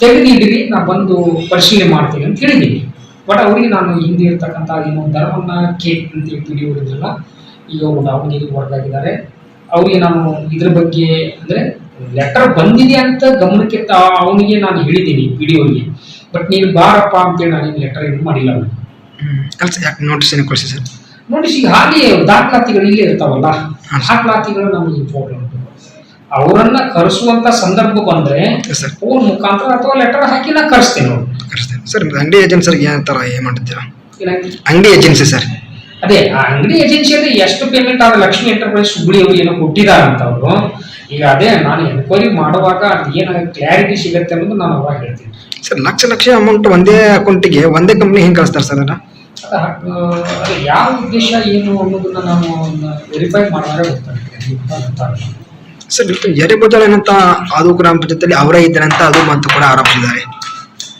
Speaker 17: ತೆಗೆದಿದ್ದೀರಿ, ನಾ ಬಂದು ಪರಿಶೀಲನೆ ಮಾಡ್ತೀನಿ ಅಂತ ಹೇಳಿದ್ದೀನಿ. ಬಟ್ ಅವರಿಗೆ ನಾನು ಹಿಂದೆ ಇರ್ತಕ್ಕಂಥ ಏನು ಧರ್ಮಣ್ಣ ಕೆ ಅಂತೇಳಿ ಪಿ ಡಿ ಅವರಿದ್ರಲ್ಲ, ಈಗ ಅವರು ದಾವಣಗೆರೆಗೆ ಹೊರಗಾಗಿದ್ದಾರೆ. ಅವರಿಗೆ ನಾನು ಇದ್ರ ಬಗ್ಗೆ ಅಂದರೆ ಲೆಟರ್ ಬಂದಿದೆ ಅಂತ ಗಮನಕ್ಕೆ ಅವನಿಗೆ ನಾನು ಹೇಳಿದ್ದೀನಿ ಪಿ ಡಿ ಅವರಿಗೆ. ಬಟ್ ನೀನು ಬಾರಪ್ಪ ಅಂತೇಳಿ ನಾನೇನು ಲೆಟರ್ ಏನು ಮಾಡಿಲ್ಲ ಅವನು.
Speaker 16: ನೋಟಿಸ್ ಏನು ಕಳಿಸಿ ಸರ್?
Speaker 17: ನೋಟಿಸ್ ಈಗ ಹಾಗೆ ದಾಖಲಾತಿಗಳು ಇಲ್ಲೇ ಇರ್ತಾವಲ್ಲ, ದಾಖಲಾತಿಗಳು ನಮಗೆ ಇಂಪಾರ್ಟೆಂಟ್. ಅವರನ್ನ ಕರೆಸುವಂತ ಸಂದರ್ಭ ಬಂದ್ರೆ ಫೋನ್ ಮುಖಾಂತರ ಅಥವಾ ಲೆಟರ್ ಹಾಕಿ ನಾ ಕರೆಸ್ತೇನೆ ಅವ್ರು.
Speaker 16: ಸರ್ ಅಂಗಡಿ ಏಜೆನ್ಸಿ ಏನು ಥರ ಏನು ಮಾಡ್ತೀರಾ?
Speaker 17: ಏನಾಯ್ತು
Speaker 16: ಅಂಗಡಿ ಏಜೆನ್ಸಿ ಸರ್?
Speaker 17: ಅದೇ ಆ ಅಂಗಡಿ ಏಜೆನ್ಸಿಯಲ್ಲಿ ಎಷ್ಟು ಪೇಮೆಂಟ್ ಆದ ಲಕ್ಷ್ಮಿ ಎಂಟರ್ಪ್ರೈಸ್ ಹುಬ್ಬಳ್ಳಿ ಅವರು ಏನೋ ಕೊಟ್ಟಿದ್ದಾರಂತ ಅವರು. ಈಗ ಅದೇ ನಾನು ಎನ್ಕ್ವೈರಿ ಮಾಡುವಾಗ ಅದು ಏನು ಕ್ಲಾರಿಟಿ ಸಿಗುತ್ತೆ ಅನ್ನೋದು ನಾನು ಅವಾಗ ಹೇಳ್ತೀನಿ.
Speaker 16: ಸರ್ ಲಕ್ಷ ಅಮೌಂಟ್ ಒಂದೇ ಅಕೌಂಟಿಗೆ ಒಂದೇ ಕಂಪ್ನಿ ಹೆಂಗೆ ಕಳಿಸ್ತಾರೆ ಸರ್?
Speaker 17: ಅದು ಯಾವ ಉದ್ದೇಶ ಏನು ಅನ್ನೋದನ್ನ ನಾವು ವೆರಿಫೈ ಮಾಡಿದ್ರೆ ಗೊತ್ತಾಗುತ್ತೆ.
Speaker 16: ಸರ್ ಎರೆಬುದಾಳ ಏನಂತ ಅದು ಗ್ರಾಮ ಪಂಚಾಯತಿಯಲ್ಲಿ ಅವರೇ ಇದ್ದಾರೆ ಅಂತ ಅದು ಮತ್ತು ಕೂಡ ಆರೋಪಿಸಿದ್ದಾರೆ.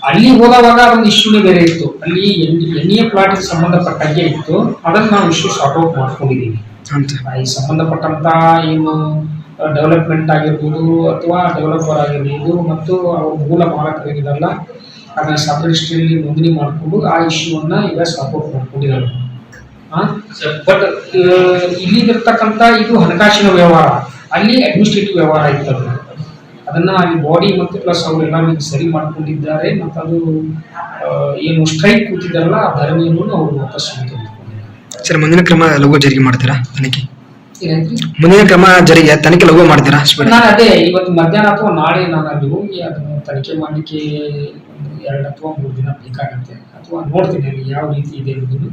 Speaker 17: ಅಲ್ಲಿ ಹೋದವಾಗ ಅದೊಂದು ಇಶ್ಯೂನೇ ಬೇರೆ ಇತ್ತು. ಅಲ್ಲಿ ಎನ್ ಎ ಪ್ಲಾಟ್ಗೆ ಸಂಬಂಧಪಟ್ಟಂಗೆ ಇತ್ತು. ಅದನ್ನು ನಾವು ಇಶ್ಯೂ ಸಾರ್ಟ್ ಔಟ್ ಮಾಡ್ಕೊಂಡಿದ್ದೀವಿ. ಈ ಸಂಬಂಧಪಟ್ಟಂತ ಏನು ಡೆವಲಪ್ಮೆಂಟ್ ಆಗಿರ್ಬೋದು ಅಥವಾ ಡೆವಲಪರ್ ಆಗಿರ್ಬೋದು ಮತ್ತು ಅವ್ರ ಮೂಲ ಮಾಲಕರಿಗಿರಲ್ಲ ಅದನ್ನ ಸಬ್ ರಿಜಿಸ್ಟ್ರಿಯಲ್ಲಿ ನೋಂದಣಿ ಮಾಡಿಕೊಂಡು ಆ ಇಶ್ಯೂವನ್ನ ಈಗ ಸಾರ್ಟ್ ಔಟ್ ಮಾಡ್ಕೊಂಡಿದ್ದಾರೆ. ಬಟ್ ಇಲ್ಲಿರ್ತಕ್ಕಂಥ ಇದು ಹಣಕಾಸಿನ ವ್ಯವಹಾರ, ಅಲ್ಲಿ ಅಡ್ಮಿನಿಸ್ಟ್ರೇಟಿವ್ ವ್ಯವಹಾರ ಇರ್ತದೆ. ಅದನ್ನ ಅಲ್ಲಿ ಬಾಡಿ ಮತ್ತು ಪ್ಲಸ್ ಅವರೆಲ್ಲ ಸರಿ ಮಾಡ್ಕೊಂಡಿದ್ದಾರೆ. ಮತ್ತು ಅದು ಏನು ಸ್ಟ್ರೈಕ್ ಕೂತಿದ್ದಾರಲ್ಲ ಆ ಧರಣಿಯನ್ನು ಅವರು ವಾಪಸ್
Speaker 16: ಸರ್ ಮುಂದಿನ ಕ್ರಮ ಲಘು ಜರಿಗೆ ಮಾಡ್ತೀರಾ? ತನಿಖೆ
Speaker 17: ಏನಂದ್ರಿ?
Speaker 16: ಮುಂದಿನ ಕ್ರಮ ಜರಿಗೆ ತನಿಖೆ ಲಘು ಮಾಡ್ತೀರಾ?
Speaker 17: ನಾನು ಅದೇ ಇವತ್ತು ಮಧ್ಯಾಹ್ನ ಅಥವಾ ನಾಳೆ ನಾನು ಅಲ್ಲಿ ಹೋಗಿ ಅದನ್ನು ತನಿಖೆ ಮಾಡಲಿಕ್ಕೆ 2 ಅಥವಾ 3 ದಿನ ಬೇಕಾಗುತ್ತೆ. ಅಥವಾ ನೋಡ್ತೀನಿ ಅಲ್ಲಿ ಯಾವ ರೀತಿ ಇದೆ ಅನ್ನೋದನ್ನು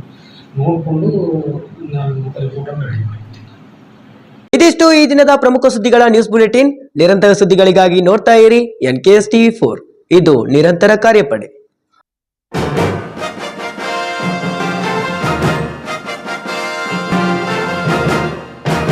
Speaker 17: ನೋಡಿಕೊಂಡು ನಾನು ರಿಪೋರ್ಟನ್ನು ರೆಡಿ ಮಾಡ್ತೀನಿ.
Speaker 1: ಇದಿಷ್ಟು ಈ ದಿನದ ಪ್ರಮುಖ ಸುದ್ದಿಗಳ ನ್ಯೂಸ್ ಬುಲೆಟಿನ್. ನಿರಂತರ ಸುದ್ದಿಗಳಿಗಾಗಿ ನೋಡ್ತಾ ಇರಿ NKS TV4. ಇದು ನಿರಂತರ ಕಾರ್ಯಪಡೆ.